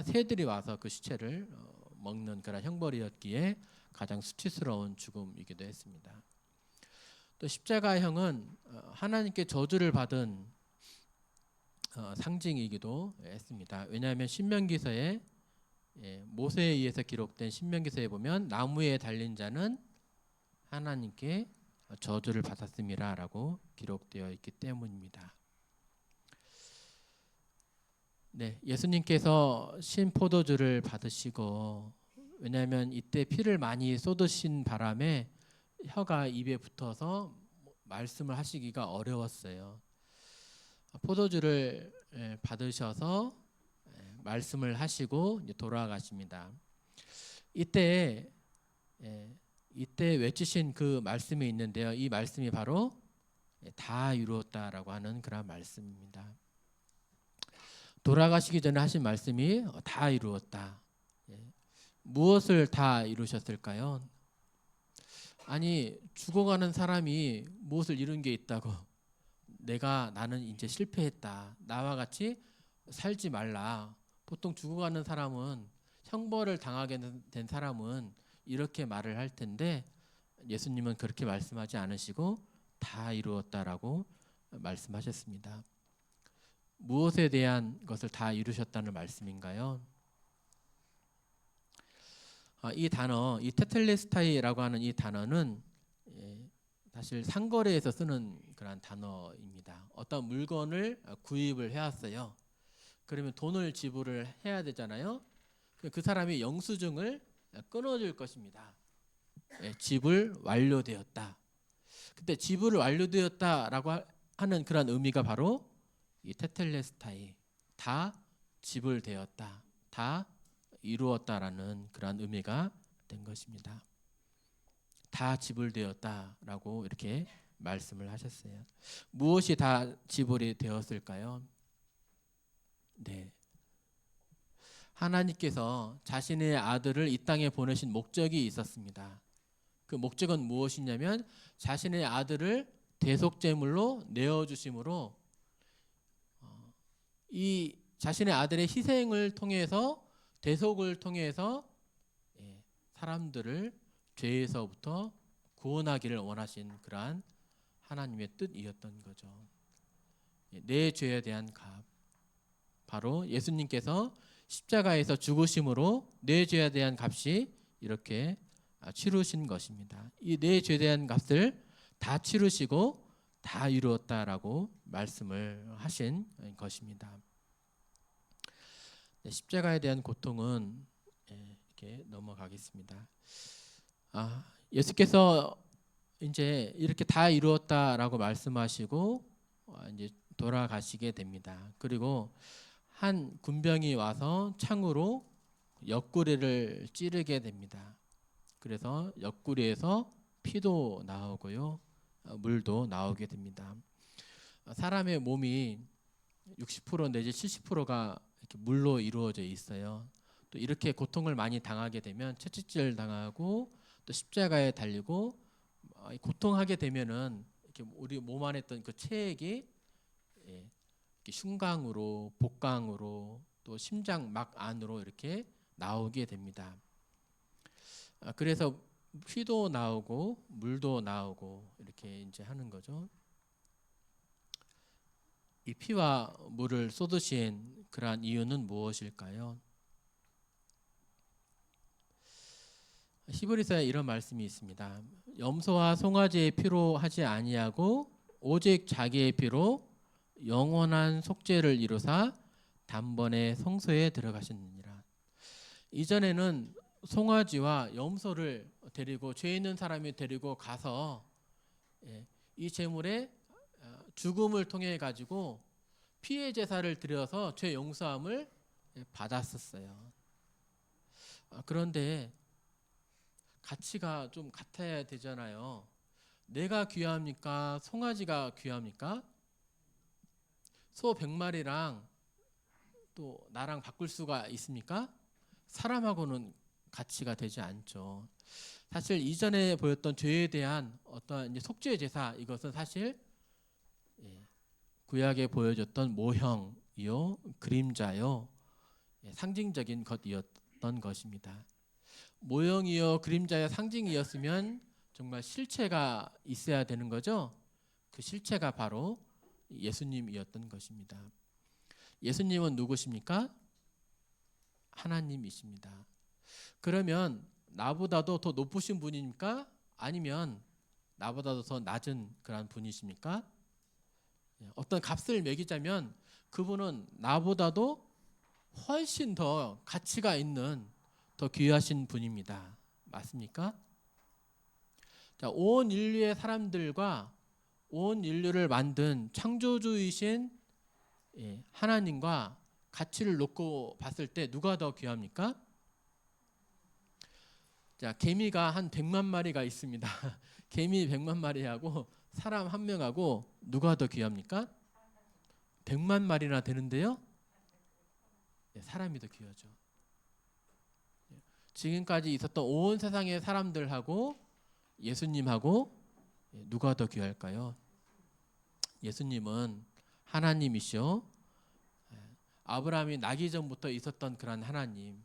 새들이 와서 그 시체를 먹는 그런 형벌이었기에 가장 수치스러운 죽음이기도 했습니다. 또 십자가형은 하나님께 저주를 받은 상징이기도 했습니다. 왜냐하면 신명기서에 모세에 의해서 기록된 신명기서에 보면 나무에 달린 자는 하나님께 저주를 받았음이라라고 기록되어 있기 때문입니다. 네, 예수님께서 신포도주를 받으시고 왜냐하면 이때 피를 많이 쏟으신 바람에 혀가 입에 붙어서 말씀을 하시기가 어려웠어요. 포도주를 받으셔서 말씀을 하시고 돌아가십니다. 이때 외치신 그 말씀이 있는데요. 이 말씀이 바로 다 이루었다라고 하는 그런 말씀입니다. 돌아가시기 전에 하신 말씀이 다 이루었다. 무엇을 다 이루셨을까요? 아니 죽어가는 사람이 무엇을 이룬 게 있다고 나는 이제 실패했다. 나와 같이 살지 말라. 보통 죽어가는 사람은 형벌을 당하게 된 사람은 이렇게 말을 할 텐데 예수님은 그렇게 말씀하지 않으시고 다 이루었다라고 말씀하셨습니다. 무엇에 대한 것을 다 이루셨다는 말씀인가요? 이 단어, 이 테텔레스타이라고 하는 이 단어는 사실 상거래에서 쓰는 그런 단어입니다. 어떤 물건을 구입을 해왔어요. 그러면 돈을 지불을 해야 되잖아요. 그 사람이 영수증을 끊어줄 것입니다. 지불 완료되었다. 그때 지불 완료되었다라고 하는 그런 의미가 바로 이 테텔레스타이, 다 지불되었다, 다 이루었다라는 그런 의미가 된 것입니다. 다 지불되었다라고 이렇게 말씀을 하셨어요. 무엇이 다 지불이 되었을까요? 네. 하나님께서 자신의 아들을 이 땅에 보내신 목적이 있었습니다. 그 목적은 무엇이냐면 자신의 아들을 대속제물로 내어주심으로 이 자신의 아들의 희생을 통해서 대속을 통해서 사람들을 죄에서부터 구원하기를 원하신 그러한 하나님의 뜻이었던 거죠. 내 죄에 대한 값, 바로 예수님께서 십자가에서 죽으심으로 내 죄에 대한 값이 이렇게 치루신 것입니다. 이 내 죄에 대한 값을 다 치루시고 다 이루었다라고 말씀을 하신 것입니다. 십자가에 대한 고통은 이렇게 넘어가겠습니다. 예수께서 이제 이렇게 다 이루었다라고 말씀하시고 이제 돌아가시게 됩니다. 그리고 한 군병이 와서 창으로 옆구리를 찌르게 됩니다. 그래서 옆구리에서 피도 나오고요, 물도 나오게 됩니다. 사람의 몸이 60% 내지 70%가 이렇게 물로 이루어져 있어요. 또 이렇게 고통을 많이 당하게 되면 채찍질 당하고 또 십자가에 달리고 고통하게 되면은 이렇게 우리 몸 안에 있던 그 체액이 이렇게 흉강으로, 복강으로 또 심장막 안으로 이렇게 나오게 됩니다. 그래서 피도 나오고 물도 나오고 이렇게 이제 하는 거죠. 이 피와 물을 쏟으신 그러한 이유는 무엇일까요? 히브리서에 이런 말씀이 있습니다. 염소와 송아지의 피로 하지 아니하고 오직 자기의 피로 영원한 속죄를 이루사 단번에 성소에 들어가셨느니라. 이전에는 송아지와 염소를 데리고 죄 있는 사람이 데리고 가서 이 제물의 죽음을 통해 가지고 피의 제사를 드려서 죄 용서함을 받았었어요. 그런데 가치가 좀 같아야 되잖아요. 내가 귀합니까? 송아지가 귀합니까? 소 100마리랑 또 나랑 바꿀 수가 있습니까? 사람하고는 가치가 되지 않죠. 사실 이전에 보였던 죄에 대한 어떤 이제 속죄 제사, 이것은 사실 구약에 보여줬던 모형이요, 그림자요, 상징적인 것이었던 것입니다. 모형이요 그림자요 상징이었으면 정말 실체가 있어야 되는 거죠. 그 실체가 바로 예수님이었던 것입니다. 예수님은 누구십니까? 하나님이십니다. 그러면 나보다도 더 높으신 분입니까? 아니면 나보다도 더 낮은 그런 분이십니까? 어떤 값을 매기자면 그분은 나보다도 훨씬 더 가치가 있는 더 귀하신 분입니다. 맞습니까? 자, 온 인류의 사람들과 온 인류를 만든 창조주이신 하나님과 가치를 놓고 봤을 때 누가 더 귀합니까? 자, 개미가 한 100만 마리가 있습니다. 개미 100만 마리하고 사람 한 명하고 누가 더 귀합니까? 100만 마리나 되는데요. 사람이 더 귀하죠. 지금까지 있었던 온 세상의 사람들하고 예수님하고 누가 더 귀할까요? 예수님은 하나님이시오. 아브라함이 나기 전부터 있었던 그런 하나님,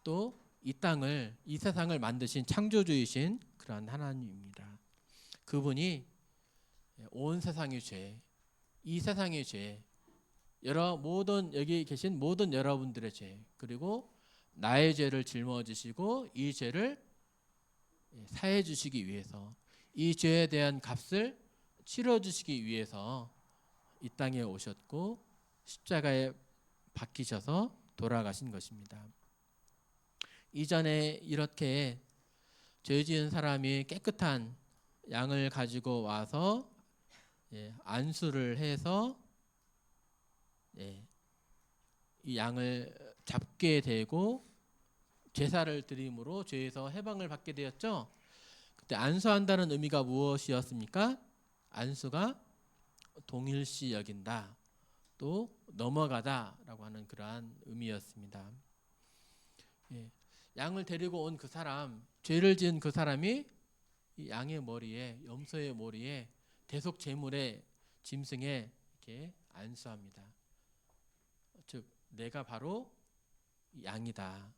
또 이 땅을, 이 세상을 만드신 창조주이신 그런 하나님입니다. 그분이 온 세상의 죄, 이 세상의 죄, 모든 여기 계신 모든 여러분들의 죄, 그리고 나의 죄를 짊어지시고 이 죄를 사해 주시기 위해서, 이 죄에 대한 값을 치러 주시기 위해서 이 땅에 오셨고 십자가에 박히셔서 돌아가신 것입니다. 이전에 이렇게 죄 지은 사람이 깨끗한 양을 가지고 와서 안수를 해서 이 양을 잡게 되고 제사를 드림으로 죄에서 해방을 받게 되었죠. 그때 안수한다는 의미가 무엇이었습니까? 안수가 동일시 여긴다, 또 넘어가다라고 하는 그러한 의미였습니다. 양을 데리고 온 그 사람, 죄를 지은 그 사람이 이 양의 머리에, 염소의 머리에, 대속 제물의 짐승에 이렇게 안수합니다. 즉 내가 바로 양이다.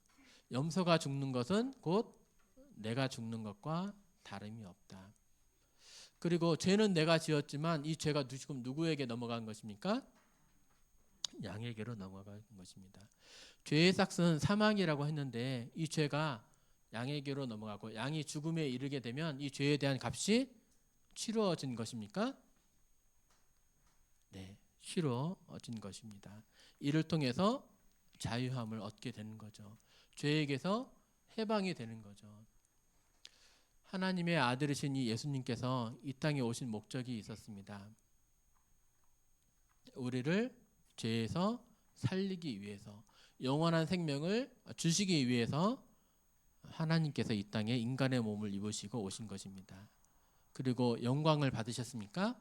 염소가 죽는 것은 곧 내가 죽는 것과 다름이 없다. 그리고 죄는 내가 지었지만 이 죄가 지금 누구에게 넘어간 것입니까? 양에게로 넘어간 것입니다. 죄의 삭은 사망이라고 했는데 이 죄가 양에게로 넘어가고 양이 죽음에 이르게 되면 이 죄에 대한 값이 치루어진 것입니까? 네, 치루어진 것입니다. 이를 통해서 자유함을 얻게 되는 거죠. 죄에게서 해방이 되는 거죠. 하나님의 아들이신 이 예수님께서 이 땅에 오신 목적이 있었습니다. 우리를 죄에서 살리기 위해서, 영원한 생명을 주시기 위해서 하나님께서 이 땅에 인간의 몸을 입으시고 오신 것입니다. 그리고 영광을 받으셨습니까?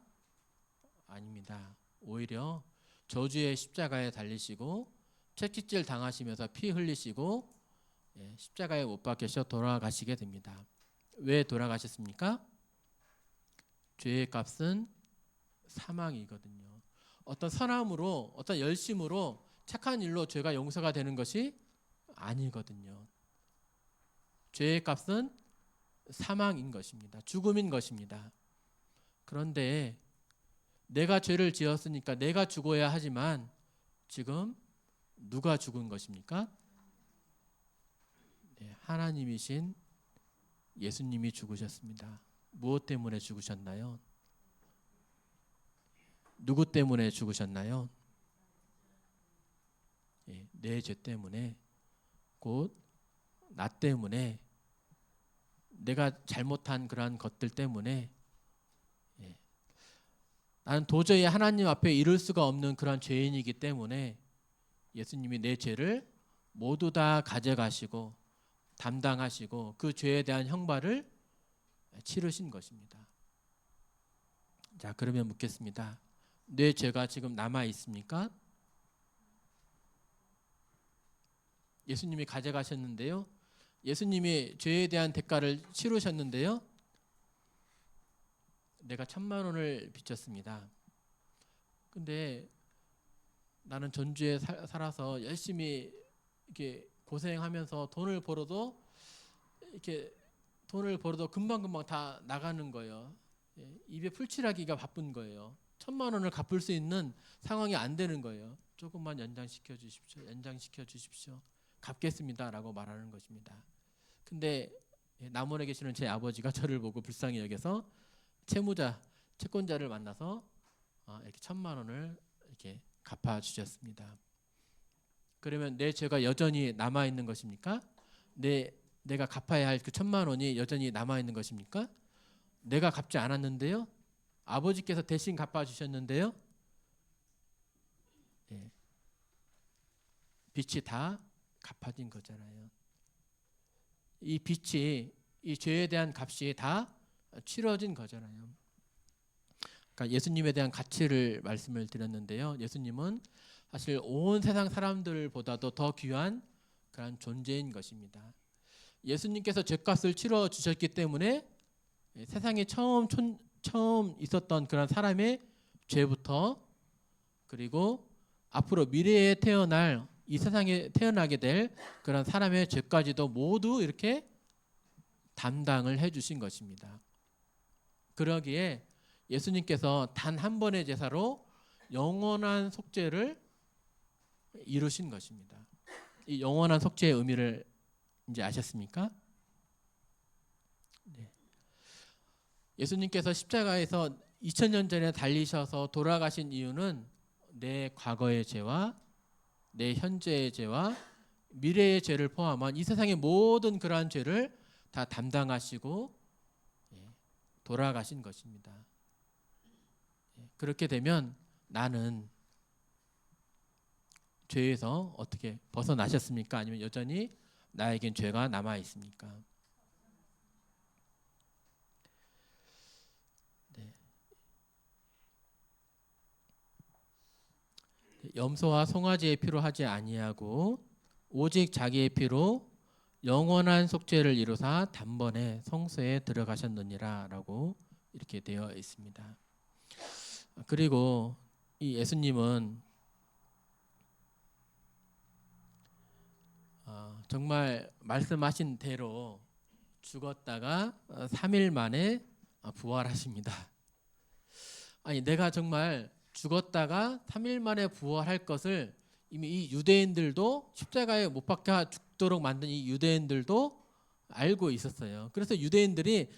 아닙니다. 오히려 저주의 십자가에 달리시고 채찍질 당하시면서 피 흘리시고 십자가에 못 박히셔 돌아가시게 됩니다. 왜 돌아가셨습니까? 죄의 값은 사망이거든요. 어떤 선함으로, 어떤 열심으로, 착한 일로 죄가 용서가 되는 것이 아니거든요. 죄의 값은 사망인 것입니다. 죽음인 것입니다. 그런데 내가 죄를 지었으니까 내가 죽어야 하지만 지금 누가 죽은 것입니까? 하나님이신 예수님이 죽으셨습니다. 무엇 때문에 죽으셨나요? 누구 때문에 죽으셨나요? 내 죄 때문에, 곧 나 때문에, 내가 잘못한 그러한 것들 때문에, 나는 도저히 하나님 앞에 이룰 수가 없는 그런 죄인이기 때문에 예수님이 내 죄를 모두 다 가져가시고 담당하시고 그 죄에 대한 형벌을 치르신 것입니다. 자, 그러면 묻겠습니다. 내 죄가 지금 남아 있습니까? 예수님이 가져가셨는데요. 예수님이 죄에 대한 대가를 치르셨는데요. 내가 1,000,000원을 빚졌습니다. 근데 나는 전주에 살아서 열심히 이렇게 고생하면서 돈을 벌어도 금방금방 다 나가는 거예요. 입에 풀칠하기가 바쁜 거예요. 1,000,000원을 갚을 수 있는 상황이 안 되는 거예요. 조금만 연장시켜 주십시오. 갚겠습니다라고 말하는 것입니다. 근데 남원에 계시는 제 아버지가 저를 보고 불쌍히 여겨서 채권자를 만나서 이렇게 1,000,000원을 이렇게 갚아 주셨습니다. 그러면 내 죄가 여전히 남아 있는 것입니까? 내가 갚아야 할 그 1,000,000원이 여전히 남아 있는 것입니까? 내가 갚지 않았는데요. 아버지께서 대신 갚아 주셨는데요. 빚이 다 갚아진 거잖아요. 이 빚이, 이 죄에 대한 값이 다 치러진 거잖아요. 그러니까 예수님에 대한 가치를 말씀을 드렸는데요. 예수님은 사실 온 세상 사람들보다도 더 귀한 그런 존재인 것입니다. 예수님께서 죄값을 치러 주셨기 때문에 세상에 처음 있었던 그런 사람의 죄부터, 그리고 앞으로 미래에 태어날, 이 세상에 태어나게 될 그런 사람의 죄까지도 모두 이렇게 담당을 해주신 것입니다. 그러기에 예수님께서 단 한 번의 제사로 영원한 속죄를 이루신 것입니다. 이 영원한 속죄의 의미를 이제 아셨습니까? 네. 예수님께서 십자가에서 2000년 전에 달리셔서 돌아가신 이유는 내 과거의 죄와 내 현재의 죄와 미래의 죄를 포함한 이 세상의 모든 그러한 죄를 다 담당하시고 돌아가신 것입니다. 그렇게 되면 나는 죄에서 어떻게 벗어나셨습니까? 아니면 여전히 나에겐 죄가 남아 있습니까? 네. 염소와 송아지의 피로 하지 아니하고 오직 자기의 피로 영원한 속죄를 이루사 단번에 성소에 들어가셨느니라라고 이렇게 되어 있습니다. 그리고 이 예수님은 정말 말씀하신 대로 죽었다가 3일 만에 부활하십니다. 아니, 내가 정말 죽었다가 3일 만에 부활할 것을 이미 이 유대인들도, 십자가에 못 박혀 죽도록 만든 이 유대인들도 알고 있었어요. 그래서 유대인들이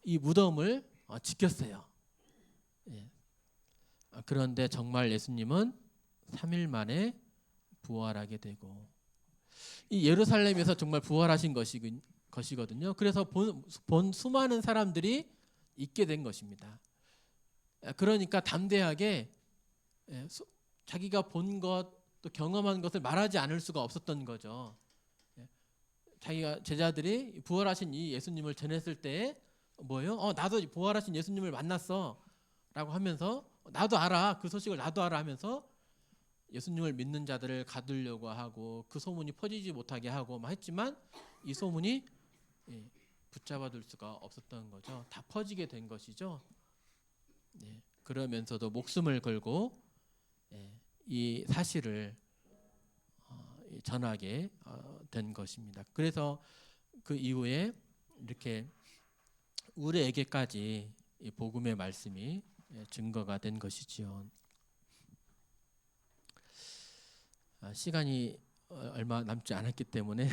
이 무덤을 지켰어요. 그런데 정말 예수님은 3일 만에 부활하게 되고, 이 예루살렘에서 정말 부활하신 것이거든요. 그래서 본 수많은 사람들이 있게 된 것입니다. 그러니까 담대하게 자기가 본 것, 또 경험한 것을 말하지 않을 수가 없었던 거죠. 자기가, 제자들이 부활하신 이 예수님을 전했을 때 뭐예요? 나도 부활하신 예수님을 만났어 라고 하면서, 나도 알아, 그 소식을 나도 알아 하면서 예수님을 믿는 자들을 가두려고 하고 그 소문이 퍼지지 못하게 하고 막 했지만 이 소문이 붙잡아둘 수가 없었던 거죠. 다 퍼지게 된 것이죠. 그러면서도 목숨을 걸고 이 사실을 전하게 된 것입니다. 그래서 그 이후에 이렇게 우리에게까지 이 복음의 말씀이 증거가 된 것이지요. 시간이 얼마 남지 않았기 때문에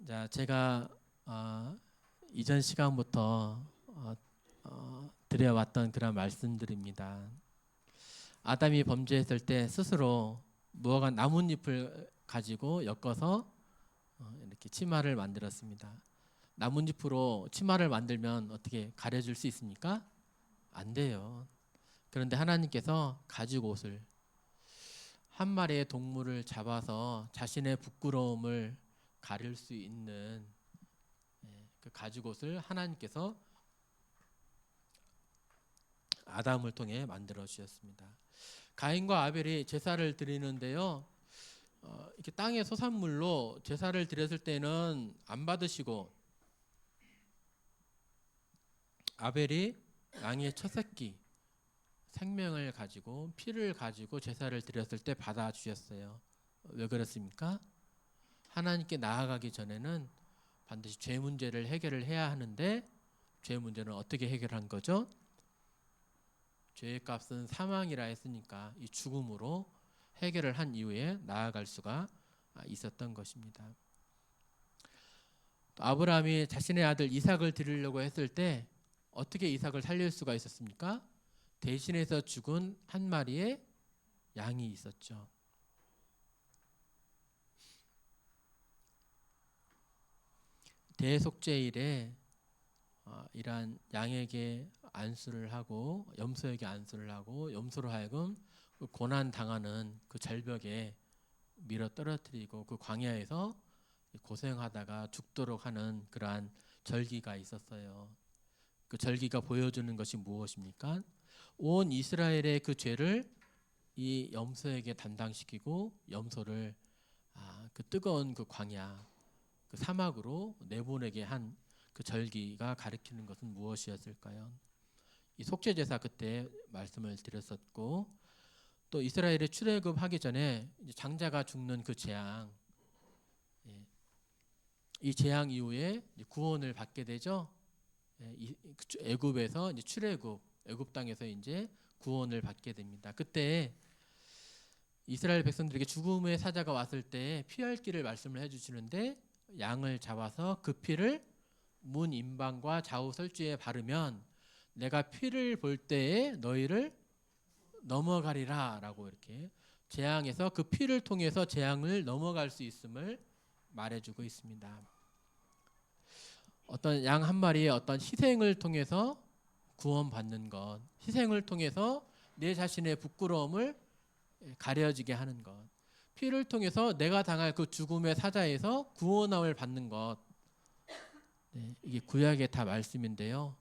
자, 제가 이전 시간부터 드려왔던 그런 말씀들입니다. 아담이 범죄했을 때 스스로 무화과 나뭇잎을 가지고 엮어서 이렇게 치마를 만들었습니다. 나뭇잎으로 치마를 만들면 어떻게 가려줄 수 있습니까? 안 돼요. 그런데 하나님께서 가죽 옷을, 한 마리의 동물을 잡아서 자신의 부끄러움을 가릴 수 있는 그 가죽 옷을 하나님께서 아담을 통해 만들어 주셨습니다. 가인과 아벨이 제사를 드리는데요, 이렇게 땅의 소산물로 제사를 드렸을 때는 안 받으시고, 아벨이 양의 첫 새끼 생명을 가지고 피를 가지고 제사를 드렸을 때 받아 주셨어요. 왜 그렇습니까? 하나님께 나아가기 전에는 반드시 죄 문제를 해결을 해야 하는데, 죄 문제는 어떻게 해결한 거죠? 죄의 값은 사망이라 했으니까 이 죽음으로 해결을 한 이후에 나아갈 수가 있었던 것입니다. 또 아브라함이 자신의 아들 이삭을 드리려고 했을 때 어떻게 이삭을 살릴 수가 있었습니까? 대신해서 죽은 한 마리의 양이 있었죠. 대속죄일에 이러한 양에게 안수를 하고 염소에게 안수를 하고 염소로 하여금 그 고난 당하는 그 절벽에 밀어 떨어뜨리고 그 광야에서 고생하다가 죽도록 하는 그러한 절기가 있었어요. 그 절기가 보여주는 것이 무엇입니까? 온 이스라엘의 그 죄를 이 염소에게 담당시키고 염소를 그 뜨거운 그 광야, 그 사막으로 내보내게 한 그 절기가 가리키는 것은 무엇이었을까요? 이 속죄제사 그때 말씀을 드렸었고, 또 이스라엘이 출애굽하기 전에 이제 장자가 죽는 그 재앙, 이 재앙 이후에 구원을 받게 되죠. 애굽에서 이제 출애굽, 애굽 땅에서 이제 구원을 받게 됩니다. 그때 이스라엘 백성들에게 죽음의 사자가 왔을 때 피할 길을 말씀을 해주시는데, 양을 잡아서 그 피를 문 임방과 좌우 설주에 바르면 내가 피를 볼 때에 너희를 넘어가리라 라고 이렇게 재앙에서 그 피를 통해서 재앙을 넘어갈 수 있음을 말해주고 있습니다. 어떤 양 한 마리의 어떤 희생을 통해서 구원받는 것, 희생을 통해서 내 자신의 부끄러움을 가려지게 하는 것, 피를 통해서 내가 당할 그 죽음의 사자에서 구원함을 받는 것, 이게 구약의 다 말씀인데요.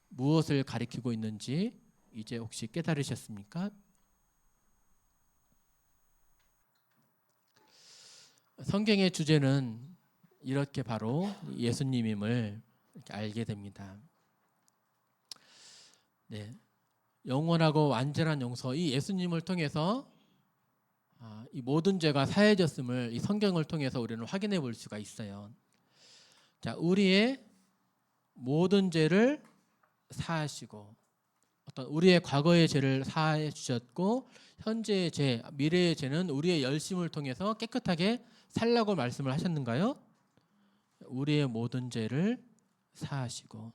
무엇을 가리키고 있는지 이제 혹시 깨달으셨습니까? 성경의 주제는 이렇게 바로 예수님임을 이렇게 알게 됩니다. 영원하고 완전한 용서, 이 예수님을 통해서 이 모든 죄가 사해졌음을 이 성경을 통해서 우리는 확인해 볼 수가 있어요. 자, 우리의 모든 죄를 사하시고, 어떤 우리의 과거의 죄를 사해 주셨고, 현재의 죄, 미래의 죄는 우리의 열심을 통해서 깨끗하게 살라고 말씀을 하셨는가요? 우리의 모든 죄를 사하시고,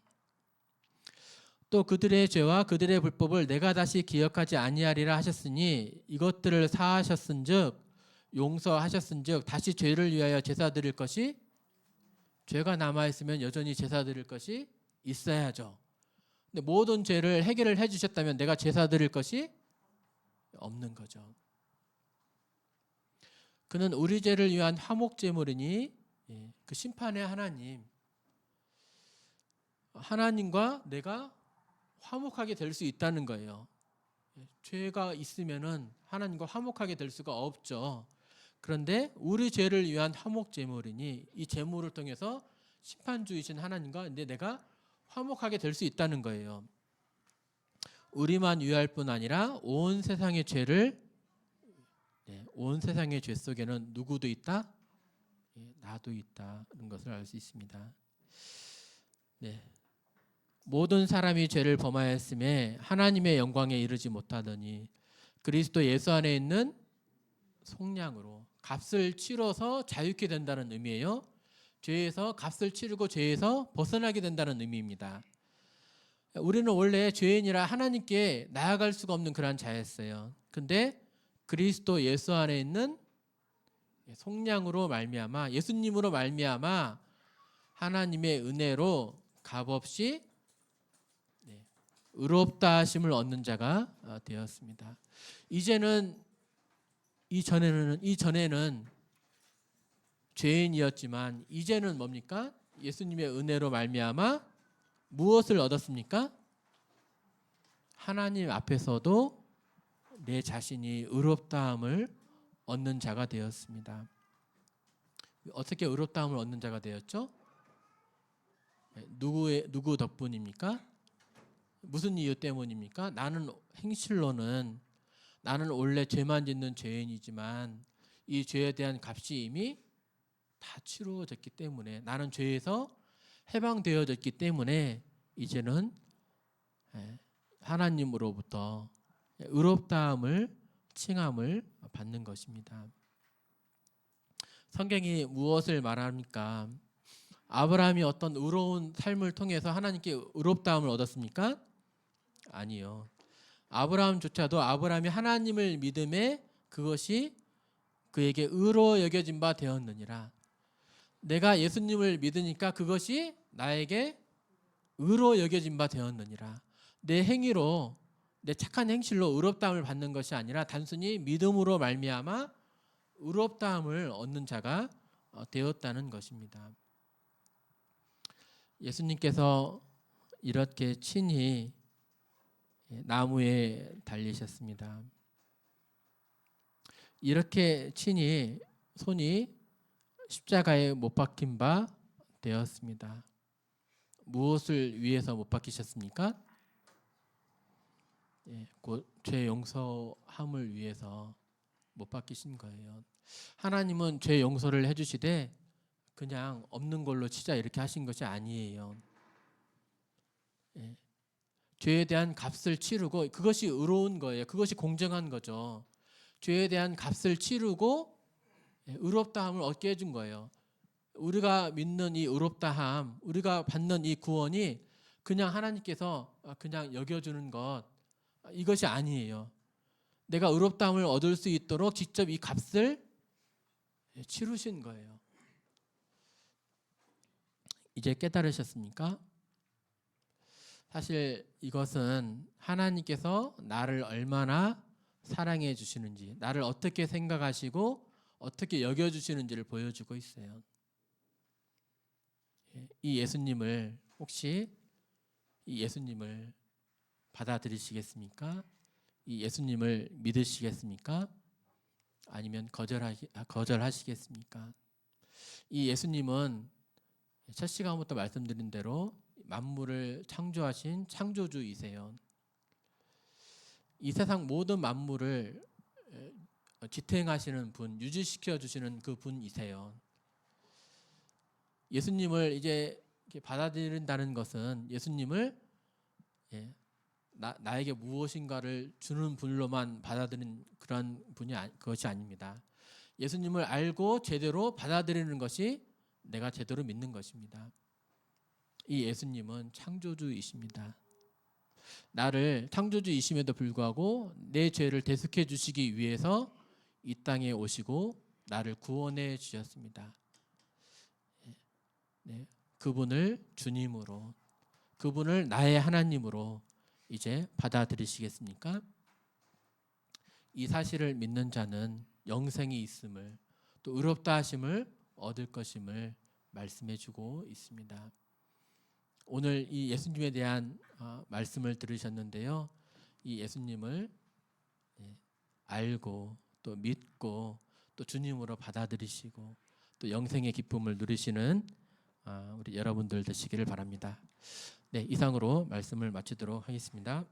또 그들의 죄와 그들의 불법을 내가 다시 기억하지 아니하리라 하셨으니 이것들을 사하셨은즉, 용서하셨은즉 다시 죄를 위하여 제사 드릴 것이, 죄가 남아있으면 여전히 제사 드릴 것이 있어야죠. 근데 모든 죄를 해결을 해주셨다면 내가 제사 드릴 것이 없는 거죠. 그는 우리 죄를 위한 화목제물이니 그 심판의 하나님과 내가 화목하게 될 수 있다는 거예요. 죄가 있으면은 하나님과 화목하게 될 수가 없죠. 그런데 우리 죄를 위한 화목제물이니 이 제물을 통해서 심판주이신 하나님과 내가 화목하게 될 수 있다는 거예요. 우리만 위할 뿐 아니라 온 세상의 죄를, 온 세상의 죄 속에는 누구도 있다? 나도 있다는 것을 알 수 있습니다. 모든 사람이 죄를 범하였음에 하나님의 영광에 이르지 못하더니 그리스도 예수 안에 있는 속량으로 값을 치러서 자유케 된다는 의미예요. 죄에서 값을 치르고 죄에서 벗어나게 된다는 의미입니다. 우리는 원래 죄인이라 하나님께 나아갈 수가 없는 그러한 자였어요. 근데 그리스도 예수 안에 있는 속량으로 말미암아, 예수님으로 말미암아 하나님의 은혜로 값없이 의롭다 하심을 얻는 자가 되었습니다. 이전에는 죄인이었지만 이제는 뭡니까? 예수님의 은혜로 말미암아 무엇을 얻었습니까? 하나님 앞에서도 내 자신이 의롭다함을 얻는 자가 되었습니다. 어떻게 의롭다함을 얻는 자가 되었죠? 누구 덕분입니까? 무슨 이유 때문입니까? 나는 행실로는 나는 원래 죄만 짓는 죄인이지만 이 죄에 대한 값이 이미 다 치루어졌기 때문에, 나는 죄에서 해방되어졌기 때문에 이제는 하나님으로부터 의롭다함을 칭함을 받는 것입니다. 성경이 무엇을 말합니까? 아브라함이 어떤 의로운 삶을 통해서 하나님께 의롭다함을 얻었습니까? 아니요. 아브라함조차도 아브라함이 하나님을 믿음에 그것이 그에게 의로 여겨진 바 되었느니라. 내가 예수님을 믿으니까 그것이 나에게 의로 여겨진 바 되었느니라. 내 행위로, 내 착한 행실로 의롭다함을 받는 것이 아니라 단순히 믿음으로 말미암아 의롭다함을 얻는 자가 되었다는 것입니다. 예수님께서 이렇게 친히 나무에 달리셨습니다. 이렇게 친히 손이 십자가에 못 박힌 바 되었습니다. 무엇을 위해서 못 박히셨습니까? 곧 죄 용서함을 위해서 못 박히신 거예요. 하나님은 죄 용서를 해주시되 그냥 없는 걸로 치자 이렇게 하신 것이 아니에요. 죄에 대한 값을 치르고, 그것이 의로운 거예요. 그것이 공정한 거죠. 죄에 대한 값을 치르고 의롭다함을 얻게 해준 거예요. 우리가 믿는 이 의롭다함, 우리가 받는 이 구원이 그냥 하나님께서 그냥 여겨주는 것, 이것이 아니에요. 내가 의롭다함을 얻을 수 있도록 직접 이 값을 치르신 거예요. 이제 깨달으셨습니까? 사실 이것은 하나님께서 나를 얼마나 사랑해 주시는지, 나를 어떻게 생각하시고 어떻게 여겨주시는지를 보여주고 있어요. 이 예수님을, 혹시 이 예수님을 받아들이시겠습니까? 이 예수님을 믿으시겠습니까? 아니면 거절하시겠습니까? 이 예수님은 첫 시간부터 말씀드린 대로 만물을 창조하신 창조주이세요. 이 세상 모든 만물을 지탱하시는 분, 유지시켜 주시는 그 분이세요. 예수님을 이제 받아들인다는 것은 예수님을 나에게 무엇인가를 주는 분로만 받아들이는 그런 그것이 아닙니다. 예수님을 알고 제대로 받아들이는 것이 내가 제대로 믿는 것입니다. 이 예수님은 창조주이십니다. 나를 창조주이심에도 불구하고 내 죄를 대속해 주시기 위해서 이 땅에 오시고 나를 구원해 주셨습니다. 그분을 주님으로, 그분을 나의 하나님으로 이제 받아들이시겠습니까? 이 사실을 믿는 자는 영생이 있음을, 또 의롭다 하심을 얻을 것임을 말씀해 주고 있습니다. 오늘 이 예수님에 대한 말씀을 들으셨는데요. 이 예수님을 알고 또 믿고 또 주님으로 받아들이시고 또 영생의 기쁨을 누리시는 우리 여러분들 되시기를 바랍니다. 네, 이상으로 말씀을 마치도록 하겠습니다.